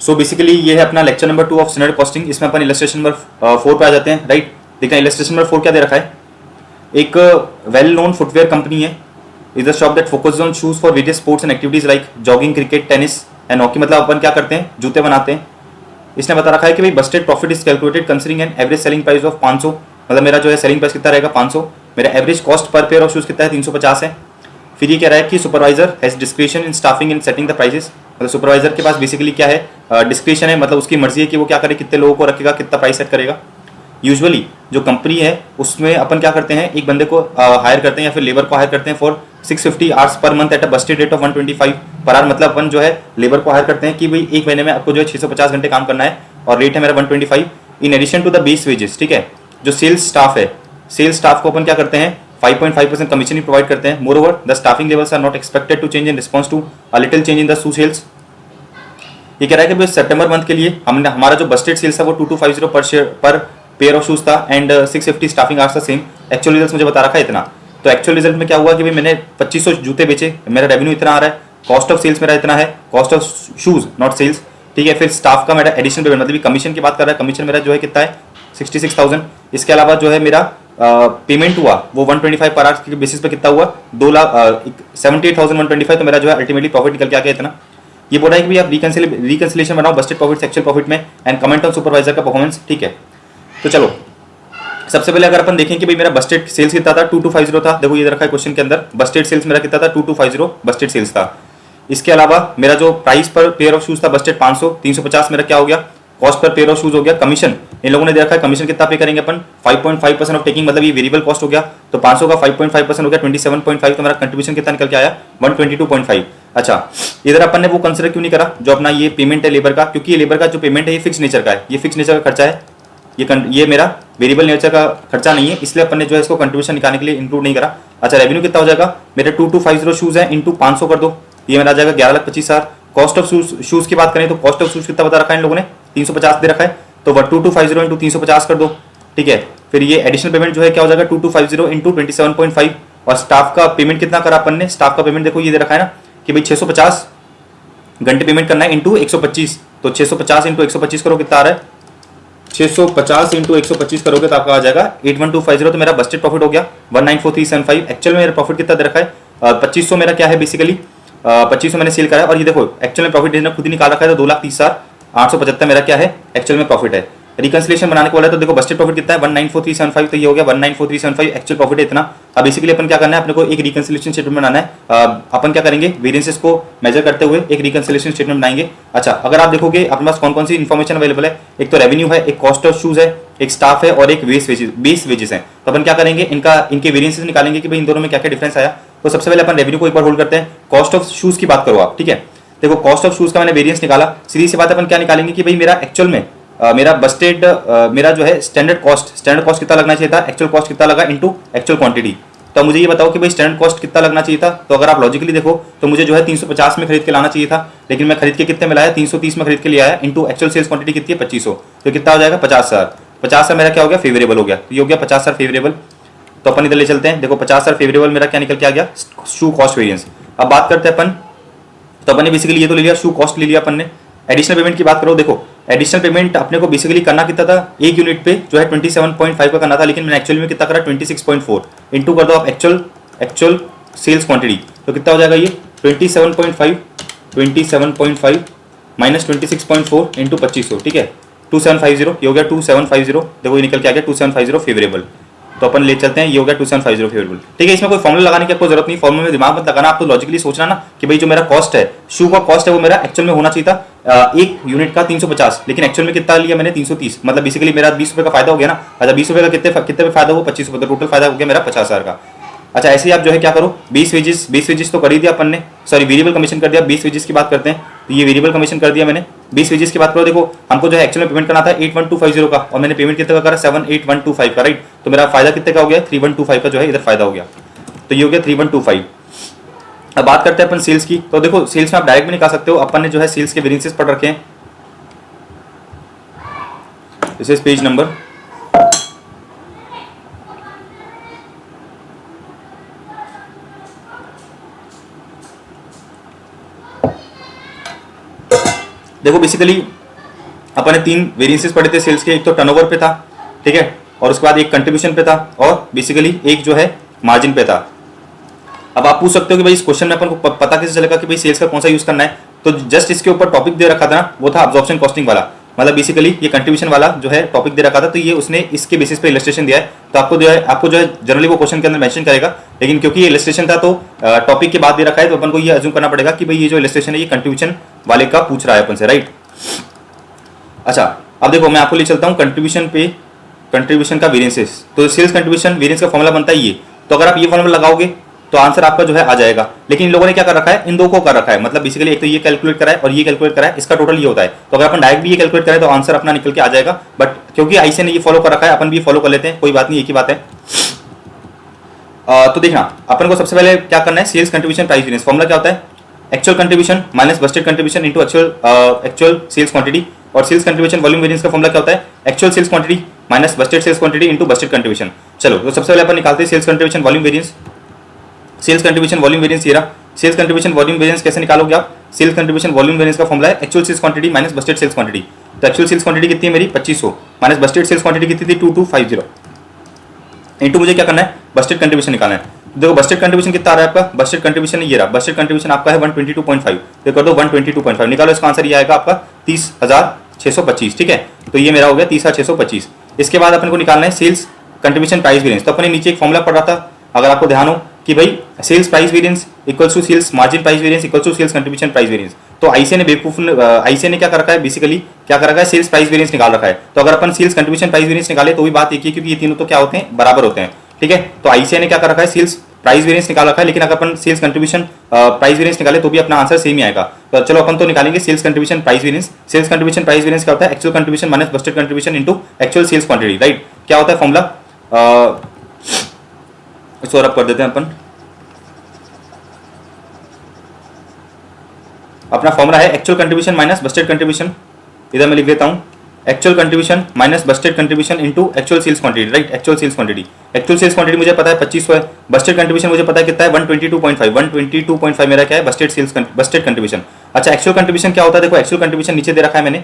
So basically ये है अपना lecture number 2 of standard costing. इसमें अपन इलस्ट्रेशन नंबर 4 पे आ जाते हैं, राइट। देखते हैं इलस्ट्रेशन नंबर 4 क्या दे रखा है। एक वेल नोन फुटवेयर कंपनी है, is a shop that focuses on shoes for various sports and activities like jogging, cricket, tennis and hockey. मतलब अपन क्या करते हैं, जूते बनाते हैं। इसने बता रखा है कि भाई Busted profit is calculated considering an average selling price of 500। मतलब मेरा जो है सेलिंग प्राइस कितना रहेगा 500। मेरा average cost per pair of shoes कितना है 350 है। फिर ये कह रहा है कि supervisor has description in staffing in setting the prices. मतलब सुपरवाइजर के पास बेसिकली क्या है, डिस्क्रिप्शन है, मतलब उसकी मर्जी है कि वो क्या करे, कितने लोगों को रखेगा, कितना प्राइस सेट करेगा। यूजुअली जो कंपनी है उसमें अपन क्या करते हैं, एक बंदे को हायर करते हैं या फिर लेबर को हायर करते हैं for 650 hours per month at a Busted rate of 125 per hour. मतलब अपन जो है लेबर को हायर करते हैं कि भाई एक महीने में आपको जो है 650 घंटे काम करना है और रेट है मेरा 125 in addition to the base wages. ठीक है, जो सेल्स स्टाफ है, सेल्स स्टाफ को अपन क्या करते हैं 5.5% कमीशन ही प्रोवाइड करते हैं। Moreover the staffing levels are not expected to change in response to a little change in the shoe sales. ये कह रहा है कि सितंबर मंथ के लिए हमने हमारा जो बस्टेड सेल्स था वो 2250 पर शेयर पर पेयर ऑफ शूज था एंड 650 स्टाफिंग आवर्स था सेम। एक्चुअल रिजल्ट मुझे बता रखा है इतना। तो एक्चुअल रिजल्ट में क्या हुआ कि भाई मैंने 2500 जूते बेचे, मेरा रेवेन्यू इतना आ रहा है, कॉस्ट ऑफ सेल्स मेरा इतना है, cost of shoes not sales. ठीक है, फिर स्टाफ का मेरा एडिशनल पेमेंट, मतलब कमीशन की बात कर रहा है, कमीशन मेरा जो है कितना है 66,000। इसके अलावा जो है मेरा पेमेंट हुआ वो 125 पर आवर के बेसिस पे कितना हुआ 2,78,125। तो मेरा जो है अल्टीमेटली प्रॉफिट निकल के आ गया इतना। ये बोल रहा है कि भाई आप रिकंसिलेशन बनाओ बस्टेड प्रॉफिट एक्चुअल प्रॉफिट में एंड कमेंट ऑन सुपरवाइजर का परफॉर्मेंस। ठीक है, तो चलो सबसे पहले अगर अपन देखें कि भाई मेरा बस्टेड सेल्स कितना था 2250 था। देखो ये रखा है क्वेश्चन के अंदर, बस्टेड सेल्स मेरा कितना था 2250 बस्टेड सेल्स था। इसके अलावा मेरा जो प्राइस पर पेयर ऑफ शूज था बस्टेड 500, 350 मेरा क्या हो गया cost per pair of shoes हो गया। कमीशन इन लोगों ने दे रखा है, कमीशन कितना पे करेंगे अपन 5.5% ऑफ टेकिंग, मतलब ये वेरिएबल कॉस्ट हो गया। तो 500 का 5.5% हो गया 27.5। तो मेरा कंट्रीब्यूशन कितना निकल के आया 122.5। अच्छा, इधर अपन ने वो कंसिडर क्यों नहीं करा जो अपना ये पेमेंट है लेबर का, क्योंकि ये लेबर का जो पेमेंट है ये फिक्स नेचर का है, ये फिक्स नेचर का खर्चा है, ये मेरा वेरिएबल नेचर का खर्चा नहीं है, इसलिए अपन ने जो है इसको कंट्रीब्यूशन निकालने के लिए इंक्लूड नहीं करा। अच्छा, रेवेन्यू कितना हो जाएगा मेरे 2250 शूज है इंटू 500 कर दो, ये मेरा आ जाएगा 11,25,000। कॉस्ट ऑफ शूज की बात करें तो कॉस्ट ऑफ शूज कितना बता रखा है इन लोगों ने 350 दे रखा है, तो 2250 इंटू 350 कर दो। ठीक है, फिर ये एडिशनल पेमेंट जो है क्या हो जाएगा 2250 इंटू 27.5। और स्टाफ का पेमेंट कितना करा अपन ने, स्टाफ का पेमेंट देखो ये दे रखा है ना कि भाई 650 घंटे पेमेंट करना है इंटू 125। तो 650 इंटू 125 करो कितना आ रहा है 650 इंटू 125 करोगे तो आपका आ जाएगा 81250। तो मेरा बस्टेड प्रॉफिट हो गया 194375। एक्चुअल में मेरा प्रॉफिट कितना दे रखा है 2500 मेरा क्या है बेसिकली 2500 मैंने सेल करा है। और ये देखो एक्चुअल में प्रॉफिट ने खुद ही निकाल रखा है, तो 2,30,875 मेरा क्या है एक्चुअल में प्रॉफिट है। रिकंसिलेशन बनाने को बोला है तो देखो बस्टेड प्रॉफिट कितना है 194375। तो ये हो गया 194375, एक्चुअल प्रॉफिट है इतना। अब बेसिकली अपन क्या करना है, अपने को एक रिकंसिलेशन स्टेटमेंट बनाना है। अपन क्या करेंगे वेरिएंसेस को मेजर करते हुए एक रिकंसिलेशन स्टेटमेंट बनाएंगे। अच्छा, अगर आप देखोगे अपने पास कौन कौन सी इन्फॉर्मेशन अवेलेबल है, एक तो रेवेन्यू है, एक कॉस्ट ऑफ शूज है, एक स्टाफ है और एक बेस वेजेस है। तो अपन क्या करेंगे इनके वेरिएंसेस निकालेंगे कि भाई इन दोनों में क्या क्या डिफरेंस आया। तो सबसे पहले अपन रेवेन्यू को एक बार होल्ड करते हैं। कॉस्ट ऑफ शूज की बात करो आप, ठीक है। देखो कॉस्ट ऑफ शूज का मैंने वेरिएंस निकाला, सीधी सी बात अपन क्या निकालेंगे कि भाई मेरा एक्चुअल में मेरा बस्टेड मेरा जो है स्टैंडर्ड कॉस्ट कितना लगना चाहिए था, एक्चुअल कॉस्ट कितना लगा इनटू एक्चुअल क्वांटिटी। तो मुझे ये बताओ कि भाई स्टैंडर्ड कॉस्ट कितना लगना चाहिए था। तो अगर आप लॉजिकली देखो तो मुझे जो है 350 में खरीद के लाना चाहिए था, लेकिन मैं खरीद के कितने में लाया 330 में खरीद के लिया है इंटू एक्चुअल सेल्स क्वांटिटी कितनी है 2500। तो कितना हो जाएगा 50,000। 50,000 मेरा क्या हो गया फेवरेबल हो गया, तो ये हो गया 50,000 फेवरेबल। तो अपन इधर ले चलते हैं, देखो 50,000 फेवरेबल मेरा क्या निकल के आ गया शू कॉस्ट वेरियंस। अब बात करते हैं अपन, तो अपन ने बेसिकली ये तो ले लिया शू कॉस्ट ले लिया अपन ने। एडिशनल पेमेंट की बात करो, देखो एडिशनल पेमेंट अपने को बेसिकली करना कितना था एक यूनिट पे जो है 27.5 का करना था, लेकिन मैंने एक्चुअली में कितना करा 26.4 इंटू कर दो आप एक्चुअल सेल्स क्वांटिटी। तो कितना हो जाएगा ये 27.5 माइनस 26.4 इंटू 2500। ठीक है 2750, ये हो गया 2750। देखो ये निकल के आ गया 2750 फेवरेबल। तो अपन ले चलते हैं, ये हो गया 2750 फेवरेबल। ठीक है, इसमें कोई फॉर्मूला लगाने की आपको जरूरत नहीं, फॉर्मूले में दिमाग मत लगाना, आपको लॉजिकली सोचना ना कि भाई जो मेरा कॉस्ट है शू का कॉस्ट है वो मेरा एक्चुअल में होना चाहिए था एक यूनिट का 350, लेकिन एक्चुअल में कितना लिया मैंने 330, मतलब बेसिकली मेरा 20 रुपये का फायदा हो गया ना। अच्छा 20 रुपये का कितने फायदा हुआ 25 रुपये, तो टोटल फायदा हो गया मेरा 50,000 का। अच्छा ऐसे ही आप जो है क्या करो 20 वेजेस तो कर ही दिया अपन ने, सॉरी वेरिएबल कमीशन कर दिया। 20 वेजेस की बात करते हैं, तो ये वेरिएबल कमीशन कर दिया मैंने। 20 वेजेस की बात करो, देखो हमको जो है एक्चुअल में पेमेंट करना था 81,250 का और मैंने पेमेंट कितने का करा 78,125 का, राइट। तो मेरा फायदा कितने का हो गया 3125 का जो है इधर फायदा हो गया, तो ये हो गया 3125। अब बात करते हैं अपन सेल्स की, तो देखो सेल्स में आप डायरेक्ट भी निकाल सकते हो, अपन ने जो है सेल्स के वेरिएंसेस पढ़ रखे हैं। दिस इज पेज नंबर देखो बेसिकली अपन ने 3 वेरिएंसेस पढ़े थे सेल्स के, एक तो टर्नओवर पे था, ठीक है, और उसके बाद एक कंट्रीब्यूशन पे था, और बेसिकली एक जो है मार्जिन पे था। अब आप पूछ सकते हो कि भाई इस क्वेश्चन में अपन को पता कैसे चलेगा कि भाई सेल्स का कौन सा यूज करना है। तो जस्ट इसके ऊपर टॉपिक दे रखा था ना, वो था अब्जॉर्प्शन कॉस्टिंग वाला, मतलब बेसिकली ये कंट्रीब्यूशन वाला जो है टॉपिक दे रखा था, तो ये उसने इसके बेसिस पे इलस्ट्रेशन दिया है। तो आपको जो है जनरली वो क्वेश्चन के अंदर मेंशन करेगा, लेकिन क्योंकि ये इलस्ट्रेशन था तो टॉपिक के बाद दे रखा है, तो अपन को ये अज्यूम करना पड़ेगा कि भाई ये जो इलस्ट्रेशन है ये कंट्रीब्यूशन वाले का पूछ रहा है अपन से, राइट। अच्छा अब देखो मैं आपको ले चलता हूँ कंट्रीब्यूशन पे, कंट्रीब्यूशन का वेरिएंसेस। तो सेल्स कंट्रीब्यूशन वेरिएंस का फॉर्मूला बनता है ये, तो अगर आप ये फॉर्मूला लगाओगे तो आंसर आपका जो है आ जाएगा। लेकिन इन लोगों ने क्या कर रखा है, इन दो को कर रखा है, मतलब बेसिकली एक तो ये कैलकुलेट करा है और ये कैलकुलेट करा है, इसका टोटल ये होता है। तो अगर अपन डायरेक्ट भी ये कैलकुलेट करें तो आंसर अपना निकल के आ जाएगा, बट क्योंकि आईसी ने ये फॉलो कर रखा है अपन भी फॉलो कर लेते हैं, कोई बात नहीं, एक ही बात है। तो देखना अपन को सबसे पहले क्या करना है, sales contribution price variance formula क्या होता है, actual contribution minus budgeted contribution into actual sales quantity. और सेल्स कंट्रीब्यूशन वॉल्यूम वेरिएंस का फॉर्मूला क्या होता है, actual sales quantity minus budgeted sales quantity into budgeted contribution. चलो तो सबसे पहले अपन निकालते हैं sales contribution volume variance. Sales contribution volume variance ये रहा। सेल्स कंट्रीब्यूशन वॉल्यूम वेरिएंस कैसे निकालोगे आप, सेल्स कंट्रीब्यूशन वॉल्यूम वेरिएंस का फॉर्मूला है actual sales quantity minus budgeted sales quantity. तो एक्चुअल सेल्स क्वांटिटी कितनी है मेरी 2500 माइनस बजटेड सेल्स क्वांटिटी कितनी थी 2250 इनटू मुझे क्या करना है, बजटेड कंट्रीब्यूशन निकालना है। देखो बजटेड कंट्रीब्यूशन कितना आ रहा है आपका, बजटेड कंट्रीब्यूशन ये रहा, बजटेड कंट्रीब्यूशन आपका है 122.5, तो कर दो 122.5 निकालो, इसका आंसर ये आएगा आपका 30,625, ठीक है। तो ये मेरा हो गया 30,625। इसके बाद अपन को निकालना है सेल्स कंट्रीब्यूशन प्राइस वेरिएंस। तो अपने नीचे एक फॉर्मूला पढ़ रहा था, अगर आपको ध्यान हो कि भाई sales price variance equals to sales margin price variance equals to sales contribution price variance. तो आईसीए ने बेवकूफ आईसीए ने क्या कर रखा है, बेसिकली क्या कर रखा है, सेल्स प्राइस वेरिएंस निकाल रखा है। तो अगर अपन सेल्स कंट्रीब्यूशन प्राइस वेरिएंस निकाले तो भी बात एक ही, क्योंकि ये तीनों तो क्या होते हैं, बराबर होते हैं, ठीक है। तो आईसीए ने क्या कर रखा है, सेल्स प्राइस वेरिएंस निकाल रखा है, लेकिन अगर अपन सेल्स कंट्रीब्यूशन प्राइस वेरिएंस निकाले तो भी अपना आंसर सेम ही आएगा। तो चलो अपन तो निकालेंगे sales contribution price variance. Sales contribution price variance क्या होता है, actual contribution minus budgeted contribution into actual sales quantity, right. क्या होता है फॉर्मूला, इसको और कर देते हैं अपन। अपना फॉर्मूला है actual contribution minus budgeted contribution, इधर मैं लिख देता हूं, actual contribution minus budgeted contribution into actual sales quantity, right. Actual sales quantity, actual sales quantity मुझे पता है 2500 है, बजटेड कंट्रीब्यूशन मुझे पता है कितना है 122.5, 122.5 मेरा क्या है बजटेड कंट्रीब्यूशन। अच्छा एक्चुअल कंट्रीब्यूशन क्या होता है, देखो एक्चुअल कंट्रीब्यूशन नीचे दे रखा है मैंने।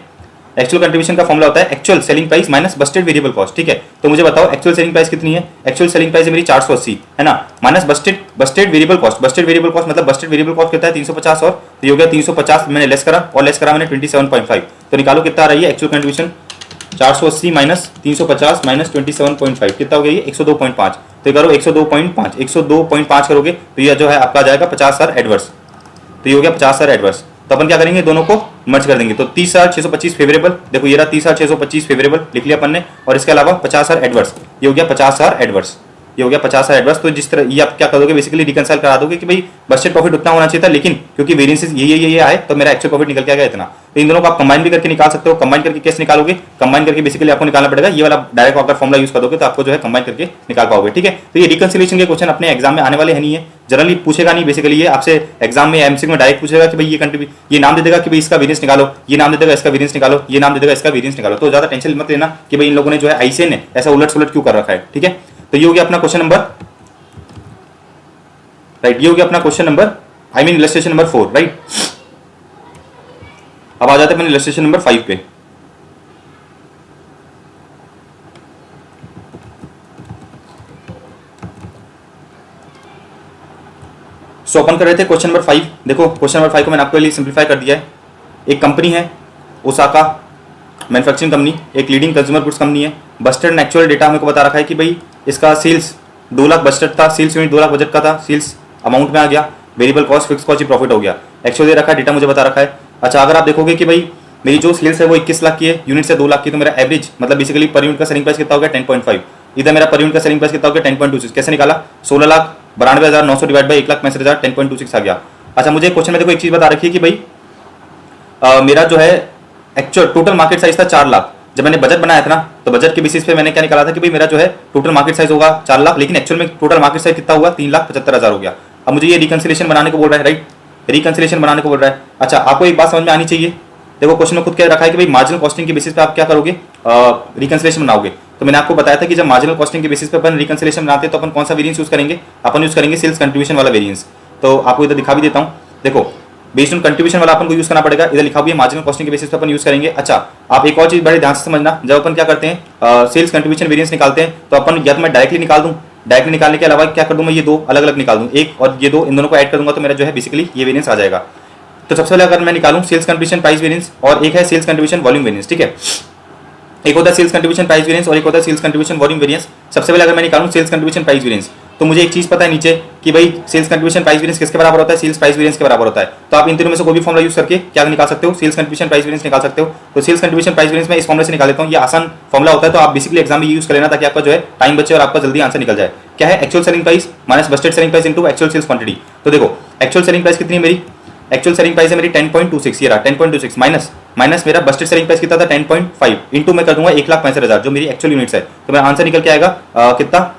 एक्चुअल कंट्रीब्यूशन का फॉर्मूला होता है actual selling price minus budgeted variable cost, ठीक है। तो मुझे बताओ एक्चुअल सेलिंग प्राइस कितनी है, एक्चुअल सेलिंग प्राइस है मेरी 480, है ना, minus budgeted variable cost. Budgeted variable cost मतलब बजटेड वेरिएबल कॉस्ट कितना है 350, और तो ये हो गया 350 मैंने लेस करा, और लेस करा मैंने 27.5। तो निकालो कितना आ रही है एक्चुअल कंट्रीब्यूशन, 480 माइनस 350 माइनस 27.5 कितना हो गया ये 102.5। तो ये करो 102.5 करोगे तो ये जो है आपका आ जाएगा 50,000 एडवर्स। तो ये हो गया 50,000 एडवर्स। तो अपन क्या करेंगे, दोनों को मर्ज कर देंगे। तो 30,625 फेवरेबल, देखो ये रहा 30,625 फेवरेबल लिख लिया अपन ने, और इसके अलावा 50,000 एडवर्स, ये हो गया 50,000 एडवर्स, ये हो गया 50,000 एडवर्स। तो जिस तरह ये आप क्या करोगे, बेसिकली रिकंसाइल करा दोगे कि भाई बजटेड प्रॉफिट उतना होना चाहिए था, लेकिन क्योंकि वेरिएंसेस ये आए तो मेरा एक्चुअल प्रॉफिट निकल के आ गया इतना। तो इन दोनों को आप कंबाइन भी करके निकाल सकते हो। कंबाइन करके कैसे निकालोगे, कंबाइन करके बेसिकली आपको निकालना पड़ेगा ये वाला, डायरेक्ट अगर फॉर्मूला यूज कर दोगे तो आपको जो है कंबाइन करके निकाल पाओगे, ठीक है। तो ये रिकंसिलिएशन के क्वेश्चन अपने एग्जाम में आने वाले हैं नहीं है, जनरली पूछेगा नहीं, बेसिकली ये आपसे एग्जाम में एमसीक्यू में डायरेक्ट पूछेगा कि भाई ये नाम दे देगा कि भाई इसका वेरिएंस निकालो, ये नाम दे देगा इसका वेरिएंस निकालो, ये नाम दे देगा इसका वेरिएंस निकालो। तो ज्यादा टेंशन मत लेना कि भाई इन लोगों ने जो है आईसीए ने ऐसा उलट सुलट क्यों कर रखा है, ठीक है। तो ये हो गया अपना क्वेश्चन नंबर, राइट, ये हो गया अपना question number, I mean illustration number 4, right. अब आ जाते हैं इलस्ट्रेशन नंबर 5 पे। सो अपन कर रहे थे क्वेश्चन नंबर 5। देखो क्वेश्चन नंबर 5 को मैंने आपके लिए सिंप्लीफाई कर दिया है। एक कंपनी है ओसाका मैन्युफैक्चरिंग कंपनी, एक लीडिंग कंज्यूमर गुड्स कंपनी है। बजटेड एक्चुअल डेटा हमें को बता रखा है कि भाई इसका सेल्स 2 लाख बजटेड था, सेल्स यूनिट 2 लाख बजट का था, सेल्स अमाउंट में आ गया, वेरिएबल कॉस्ट फिक्स कॉस्ट ही प्रॉफिट हो गया। एक्चुअल दे रखा है, डेटा मुझे बता रखा है। अच्छा अगर आप देखोगे कि भाई मेरी जो सेल्स है वो 21 लाख की है, यूनिट से 2 लाख की, तो मेरा एवरेज मतलब बेसिकली पर यूनिट का सेलिंग प्राइस कितना हो गया 10.5। इधर मेरा पर यूनिट का सेलिंग प्राइस कितना हो गया 10.26। कैसे निकाला, 16,92,900 डिवाइड बाई 1,65,000 10.26 आ गया। अच्छा मुझे क्वेश्चन में देखो एक चीज बता रखी है कि भाई मेरा जो है एक्चुअल टोटल मार्केट साइज था 4 लाख। जब मैंने बजट बनाया था ना, तो बजट के बेसिस पे मैंने क्या निकाला था कि भाई मेरा जो है टोटल मार्केट साइज होगा 4 लाख, लेकिन एक्चुअल में टोटल मार्केट साइज कितना हुआ 3,75,000 हो गया। अब मुझे ये रिकंसिलिएशन बनाने को बोल रहा है, राइट, रिकंसिलिएशन बनाने को बोल रहा है। अच्छा आपको एक बात समझ में आनी चाहिए, देखो क्वेश्चन में खुद क्या रखा है कि भाई मार्जिनल कॉस्टिंग के बेसिस पे आप क्या करोगे, रिकंसिलिएशन बनाओगे। तो मैंने आपको बताया था कि जब मार्जिनल कॉस्टिंग के बेसिस पे अपन रिकंसिलिएशन बनाते हैं तो अपन कौन सा वेरिएंस यूज करेंगे, अपन यूज करेंगे सेल्स कंट्रीब्यूशन वाला वेरिएंस। तो आपको इधर दिखा भी देता हूँ। देखो बेस्ड ऑन कंट्रीब्यूशन वाला अपन को यूज करना पड़ेगा। इधर लिखा हुआ है मार्जिनल कॉस्टिंग के बेसिस पे अपन यूज करेंगे। अच्छा, आप एक और चीज बड़े ध्यान से समझना, जब अपन क्या करते हैं सेल्स कंट्रीब्यूशन वेरिएंस निकालते हैं तो अपन या तो मैं डायरेक्टली निकाल दूं, डायरेक्टली निकालने के अलावा क्या कर दूं मैं ये दो अलग अलग निकाल दूं, एक और ये दो, इन दोनों को ऐड कर दूंगा तो मेरा जो है बेसिकली ये वेरिएंस आ जाएगा। तो सबसे पहले अगर मैं निकालूं सेल्स कंट्रीब्यूशन प्राइस वेरिएंस और एक है सेल्स कंट्रीब्यूशन वॉल्यूम वेरिएंस, ठीक है। एक होता है सेल्स कंट्रीब्यूशन प्राइस वेरिएंस और एक होता है सेल्स कंट्रीब्यूशन वॉल्यूम वेरिएंस। सबसे पहले अगर मैं निकालूं सेल्स कंट्रीब्यूशन प्राइस वेरिएंस तो मुझे एक चीज पता है नीचे कि भाई सेल्स कंट्रीब्यूशन प्राइस वेरिएंस किसके बराबर होता है, सेल्स प्राइस वेरिएंस के बराबर होता है। तो आप इन तीनों में से कोई भी फॉर्मुला यूज करके क्या निकाल सकते हो, सेल्स कंट्रीब्यूशन प्राइस वेरिएंस निकाल सकते हो। तो सेल्स कंट्रीब्यूशन प्राइस वेरिएंस मैं इस फॉर्मुला से निकाल लेता हूं, ये आसान फॉर्मुला होता है, तो आप बेसिकली एग्जाम में यूज कर लेना ताकि आपका जो है टाइम बचे और आपका जल्दी आंसर निकल जाए। क्या है, actual selling price minus budgeted selling price into actual sales quantity. तो देखो एक्चुअल सेलिंग प्राइस कितनी है मेरी, एक्चुअल सेलिंग प्राइस है मेरी 10.26, ये रहा 10.26 माइनस मेरा बजटेड सेलिंग प्राइस कितना था 10.5 इंटू मैं कर दूंगा 1,65,000 जो मेरी एक्चुअल यूनिट्स है। तो मेरा आंसर निकल के आएगा कितना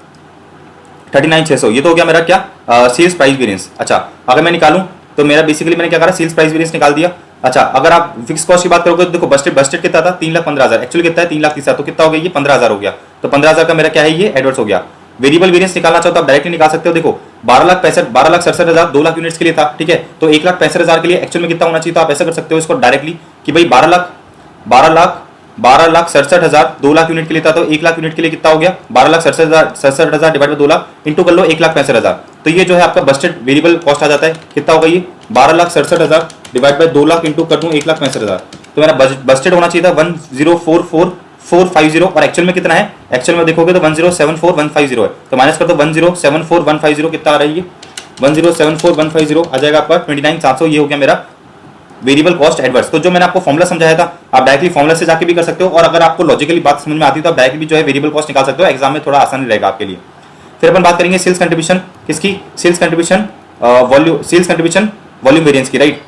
39,600। ये तो हो गया मेरा क्या सेल्स प्राइस वेरिएंस। अच्छा, अगर मैं निकालूं तो मेरा बेसिकली मैंने क्या करा सेल्स प्राइस वेरिएंस निकाल दिया। अच्छा, अगर आप फिक्स कॉस्ट की बात करोगे तो देखो बजटेड कितना था 3,15,000, एक्चुअली कितना है 3,30,000, तो कितना हो गया ये 15,000 हो गया। तो 15,000 का मेरा क्या है ये एडवर्स हो गया। वेरिएबल वेरिएंस निकालना चाहो तो आप डायरेक्टली निकाल सकते हो। देखो 12,67,000 2 लाख यूनिट्स के लिए था, ठीक है। तो 1,65,000 के लिए एक्चुअल में कितना होना चाहिए, तो आप ऐसा कर सकते हो इसको डायरेक्टली कि भाई 12,67,000 2 लाख यूनिट के लिए था, तो 1 लाख यूनिट के लिए कितना हो गया 12,67,000 डिवाइड बाय 2 लाख इंटू कर लो 1,65,000। तो ये जो है आपका बजटेड वेरिएबल कॉस्ट आ जाता है, कितना होगा ये 12,67,000 डिवाइड बाय 2 लाख इंटू कर दूं 1,65,000। तो मेरा बजटेड होना चाहिए था 1,044,450 और एक्चुअल में कितना है, एक्चुअल में देखोगे तो 1,074,150 है। तो माइनस कर दो 1,074,150 कितना आ रहा है ये 1,074,150 आ जाएगा आपका 29,700। ये हो गया मेरा वेरिएबल कॉस्ट एडवर्स। तो जो मैंने आपको फॉर्मुला समझाया था आप डायरेक्टली फॉर्मुला से जाके भी कर सकते हो, और अगर आपको लॉजिकली बात समझ में आती है तो आप डायरेक्टली जो है वेरिएबल कॉस्ट निकाल सकते हो, एग्जाम में थोड़ा आसानी रहेगा आपके लिए। फिर अपन बात करेंगे सेल्स कंट्रीब्यूशन किसकी, सेल्स कंट्रीब्यूशन वॉल्यूम वेरिएंस की, राइट।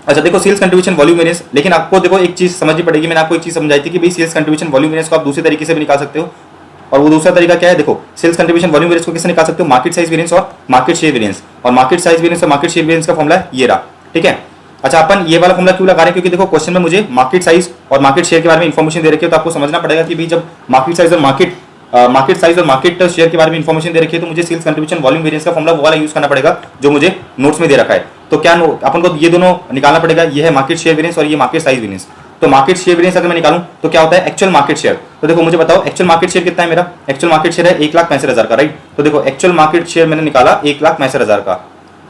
अच्छा देखो सेल्स कंट्रीब्यूशन वॉल्यूम वेरिएंस, लेकिन आपको देखो एक चीज समझनी पड़ेगी, मैंने आपको एक चीज समझाई थी कि भाई सेल्स कंट्रीब्यूशन वॉल्यूम वेरिएंस को आप दूसरे तरीके से भी निकाल सकते हो, और वो दूसरा तरीका क्या है, देखो सेल्स कंट्रीब्यूशन वॉल्यूम वेरिएंस को किससे निकाल सकते हो, मार्केट साइज वेरिएंस और मार्केट शेयर वेरिएंस। और मार्केट साइज वेरिएंस और मार्केट शेयर वेरिएंस का फॉर्मुला ये रहा, ठीक है। अच्छा, अपन ये वाला फॉर्मुला क्यों लगा रहे हैं, क्योंकि देखो क्वेश्चन में मुझे मार्केट साइज और मार्केट शेयर के बारे में इन्फॉर्मेशन दे रखी है, तो आपको समझना पड़ेगा कि भाई जब मार्केट साइज और मार्केट शेयर के बारे में इन्फॉर्मेशन दे रखी है तो मुझे सेल्स कंट्रीब्यूशन वॉल्यूम वेरिएंस का फॉर्मुला वो वाला यूज करना पड़ेगा जो मुझे नोट्स में दे रखा है। तो क्या अपन को ये दोनों निकालना पड़ेगा, ये है मार्केट शेयर वेरिएंस और ये मार्केट साइज वेरिएंस। तो मार्केट शेयर वेरिएंस अगर मैं निकालूं तो क्या होता है एक्चुअल मार्केट शेयर। तो देखो मुझे बताओ एक्चुअल मार्केट शेयर कितना है, मेरा एक्चुअल मार्केट शेयर है 1,65,000 का, राइट। तो देखो एक्चुअल मार्केट शेयर मैंने निकाला 1,65,000 का,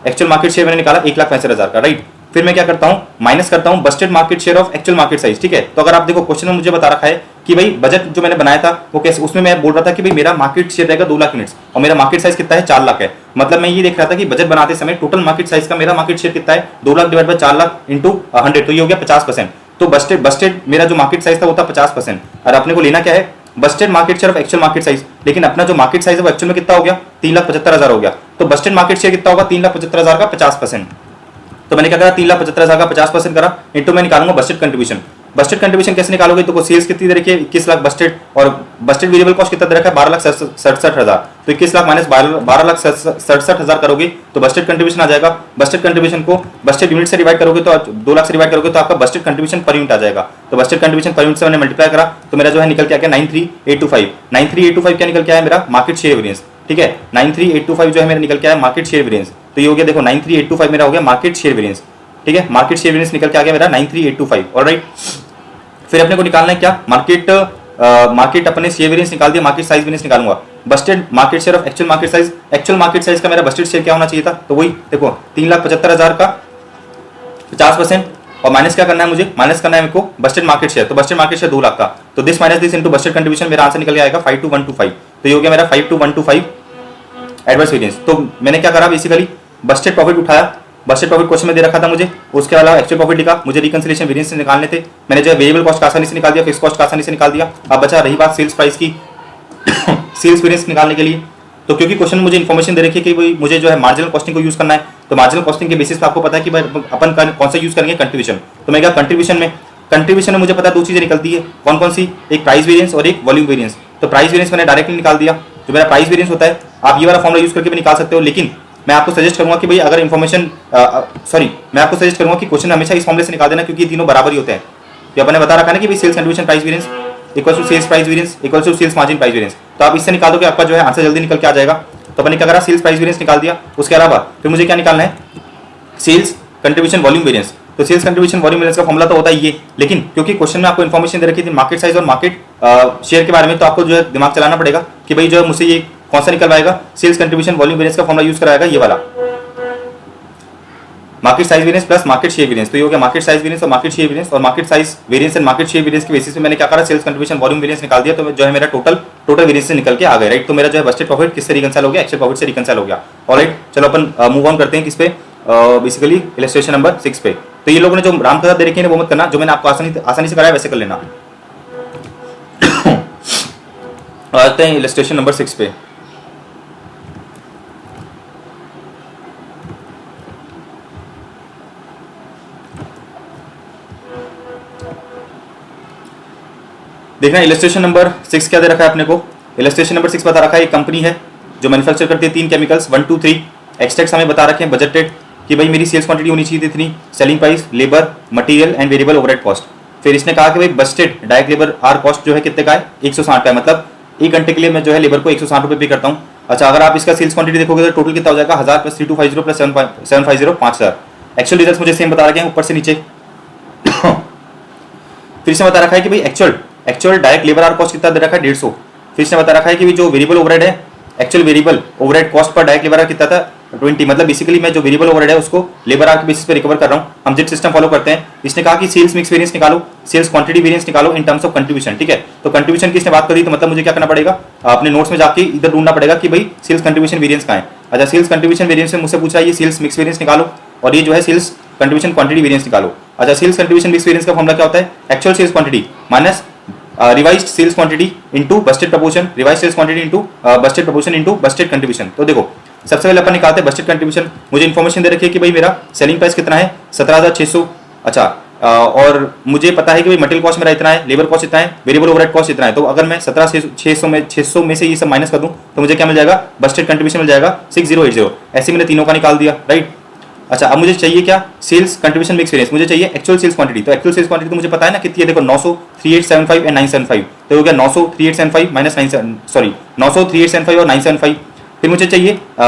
एक्चुअल मार्केट शेयर मैंने निकाला 1,65,000 का, राइट। फिर मैं क्या करता हूं माइनस करता हूं budgeted market share of actual market size, ठीक है। तो अगर आप देखो क्वेश्चन में मुझे बता रखा है कि भाई बजट जो मैंने बनाया था वो कैसे, उसमें मैं बोल रहा था कि भाई मेरा मार्केट शेयर रहेगा 2 लाख यूनिट्स और मेरा मार्केट साइज कितना है 4 लाख है। मतलब मैं ये देख रहा था कि बजट बनाते समय टोटल मार्केट साइज का मेरा मार्केट शेयर कितना है 2 lakh divide by 4 lakh into 100, तो ये हो गया 50%। तो बजटेड मेरा जो मार्केट साइज था वो था 50%, और अपने को लेना क्या है budgeted market share of actual market size. लेकिन अपना जो मार्केट साइज है वो एक्चुअल में कितना हो गया 3,75,000 हो गया। तो बजटेड मार्केट शेयर कितना होगा 3,75,000 का 50%। तो मैंने क्या करा 3,75,000 का 50% करा इंटू मैं निकालूंगा बजटेड कंट्रीब्यूशन। बजटेड कंट्रीब्यूशन कैसे निकालोगे, तो सेल्स कितनी दे रखी है 21 लाख बजटेड, और बजटेड वेरिएबल कॉस्ट कितना दे रखा है 12,67,000। तो 21 लाख माइनस 12,67,000 करोगे तो बजटेड कंट्रीब्यूशन आ जाएगा। बजटेड कंट्रीब्यूशन को बजटेड यूनिट से डिवाइड करोगे तो 2 लाख से डिवाइड करोगे तो आपका बजटेड कंट्रीब्यूशन पर यूनिट आ जाएगा। तो बजटेड कंट्रीब्यूशन पर यूनिट से मैंने मल्टीप्लाई करा तो मेरा जो है निकल के आ गया 93,825 क्या निकल के आया मेरा मार्केट शेयर वेरिएंस, ठीक है। 93,825 जो है मेरा निकल के आया मार्केट शेयर वेरिएंस। तो ये हो गया देखो 93,825 मेरा हो गया मार्केट शेयर वेरिएंस, ठीक है। मार्केट शेयर वेरिएंस निकल के आ गया मेरा 93,825, ऑलराइट। फिर अपने को निकालना है क्या मार्केट अपने शेयर वेरिएंस निकाल दिया, मार्केट साइज वेरिएंस निकालूंगा budgeted market share of actual market size. Actual market size का मेरा बजटेड शेयर क्या होना चाहिए था, तो वही देखो 3,75,000 का 50%, और माइनस क्या करना है मुझे, माइनस करना है मेरे को बजटेड मार्केट शेयर। तो बजटेड मार्केट शेयर 2 लाख का, तो this minus this into budgeted contribution, मेरा आंसर निकल के आएगा 52,125। तो ये हो गया मेरा 52,125 एडवर्स वेरिएंस। तो मैंने क्या करा बेसिकली बजटेड प्रॉफिट उठाया, बजटेड प्रॉफिट क्वेश्चन में दे रखा था मुझे, उसके अलावा एक्चुअल प्रॉफिट लिखा, मुझे रिकंसिलिएशन वेरिएंस निकालने थे, मैंने जो वेरिएबल कॉस्ट का आसानी से निकाल दिया, फिक्स कॉस्ट का आसानी से निकाल दिया। अब बचा रही बात सेल्स प्राइस की सेल्स वेरिएंस निकालने के लिए, तो क्योंकि क्वेश्चन मुझे इन्फॉर्मेशन दे रखी है कि भाई मुझे जो है मार्जिनल कॉस्टिंग को यूज करना है, तो मार्जिनल कॉस्टिंग के बेसिस पे आपको पता है कि अपन कौन सा यूज करेंगे कंट्रीब्यूशन। तो मैं क्या कंट्रीब्यूशन में मुझे पता है 2 चीजें निकलती है, कौन कौन सी, एक प्राइस वेरिएंस और एक वॉल्यूम वेरिएंस। तो प्राइस वेरिएंस मैंने डायरेक्टली निकाल दिया, जो मेरा प्राइस वेरिएंस होता है आप ये वाला फॉर्मुला यूज करके भी निकाल सकते हो, लेकिन मैं आपको सजेस्ट करूंगा कि भाई अगर मैं आपको सजेस्ट करूंगा कि क्वेश्चन हमेशा इस फॉर्मुले से निकाल देना, क्योंकि ये तीनों बराबर ही होते हैं। तो अपने बता रखा है ना कि भाई sales contribution price variance equal to sales price variance equal to sales margin price variance. तो आप इससे निकाल दो कि आपका जो है आंसर जल्दी निकल के आ जाएगा। तो अपने क्या करा सेल्स प्राइस वेरिएंस निकाल दिया, उसके अलावा फिर मुझे क्या निकालना है सेल्स कंट्रीब्यूशन वॉल्यूम वेरिएंस। तो सेल्स कंट्रीब्यूशन वॉल्यूम वेरिएंस का फॉर्मूला तो होता ही है, लेकिन क्योंकि क्वेश्चन में आपको इन्फॉर्मेशन दे रखी थी मार्केट साइज और मार्केट शेयर के बारे में, तो आपको जो है दिमाग चलाना पड़ेगा कि भाई जो है मुझसे ये कौन सा निकलवाएगा, सेल्स कंट्रीब्यूशन वॉल्यूम वेरिएंस का फॉर्मूला यूज कराएगा ये वाला, market size variance plus market share variance. तो ये हो गया मार्केट साइज वेरिएंस और मार्केट शेयर वेरिएंस, और market size variance and market share variance के बेसिस पे मैंने क्या करा, सेल्स कंट्रीब्यूशन वॉल्यूम वेरिएंस निकाल दिया, तो जो है मेरा टोटल वेरिएंस से निकल के आ गया, राइट। तो मेरा जो है बजटेड प्रॉफिट किससे रिकंसाइल हो गया, एक्चुअल प्रॉफिट से रिकंसाइल हो गया। ऑलराइट, चलो अपन मूव ऑन करते हैं किस पे, बेसिकली इलस्ट्रेशन नंबर 6 पे। तो ये लोगों ने जो रामकथा दे रखी है वो मत करना, जो मैंने आपको आसानी से कराया वैसे कर लेना। आते हैं इलस्ट्रेशन नंबर 6 पे। देखना इलस्ट्रेशन नंबर 6 क्या दे रखा है अपने को। इलस्ट्रेशन नंबर 6 बता रखा है एक कंपनी है जो मैन्युफैक्चर करती है 3 केमिकल्स 1 2 3। एक्सट्रैक्ट्स हमें बता रखे हैं बजटेड कि भाई मेरी सेल्स क्वांटिटी होनी चाहिए इतनी, selling price, labour, material and variable overhead cost. फिर इसने कहा कि भाई budgeted direct labour are cost जो है कितने का है, 160 का है, मतलब 1 घंटे के लिए मैं जो है लेबर को 160 रुपये पे करता हूँ। अच्छा, अगर आप इसका सेल्स क्वांटिटी देखोगे तो टोटल कितना हो जाएगा, 1000 प्लस 3250 प्लस 750 5000। एक्चुअल रिजल्ट मुझे सेम बता रखे हैं ऊपर से नीचे। फिर से बता रखा है कि भाई actual direct labour are cost कितना दे रखा है, 150। फिर से बता रखा है कि जो वेरिएबल ओवरहेड है, एक्चुअल वेरिएबल ओवरहेड कॉस्ट पर डायरेक्ट लेबर आर कितना था, 20। मतलब बेसिकली मैं जो वेरिएबल ओवरहेड है उसको लेबर आर के बेसिस पे रिकवर कर रहा हूँ। हम जिट सिस्टम फॉलो करते हैं। इसने कहा कि सेल्स मिक्स वेरिएंस निकालो, सेल्स क्वांटिटी वेरिएंस निकालो इन टर्म्स ऑफ कंट्रीब्यूशन, ठीक है। तो कंट्रीब्यूशन की इसने बात करी, तो मतलब मुझे क्या करना पड़ेगा, अपने नोट्स में जाके इधर ढूंढना पड़ेगा कि भाई सेल्स कंट्रीब्यूशन वेरिएंस कहाँ है। अच्छा, सेल्स कंट्रीब्यूशन वेरिएंस में मुझसे पूछा है ये सेल्स मिक्स वेरिएंस निकालो, और ये जो है सेल्स कंट्रीब्यूशन क्वांटिटी वेरिएंस निकालो। अच्छा, सेल्स कंट्रीब्यूशन मिक्स वेरिएंस का फॉर्मूला क्या होता है, actual sales quantity minus revised sales quantity into budgeted proportion, revised sales quantity into budgeted proportion into budgeted contribution. तो देखो सबसे पहले अपन निकालते हैं बजटेड कंट्रीब्यूशन। मुझे इन्फॉर्मेशन दे रखी है कि भाई मेरा सेलिंग प्राइस कितना है, 17600। अच्छा, और मुझे पता है कि भाई मटेरियल कॉस्ट मेरा इतना है, लेबर कॉस्ट इतना है, वेरिएबल ओवरहेड कॉस्ट इतना है। तो अगर मैं 17600 में से ये सब माइनस कर दूं तो मुझे क्या मिल जाएगा, बजटेड कंट्रीब्यूशन मिल जाएगा 6080। ऐसे मैंने तीनों का निकाल दिया, राइट। अच्छा, अब मुझे चाहिए क्या, सेल्स कंट्रीब्यूशन मिक्स वेरिएंस, मुझे चाहिए एक्चुअल सेल्स क्वांटिटी। तो एक्चुअल सेल्स क्वांटिटी तो मुझे पता है ना कितनी है, देखो 900 3875 एंड 975। तो हो गया 900 3875 माइनस 900 3875 और 975। फिर मुझे चाहिए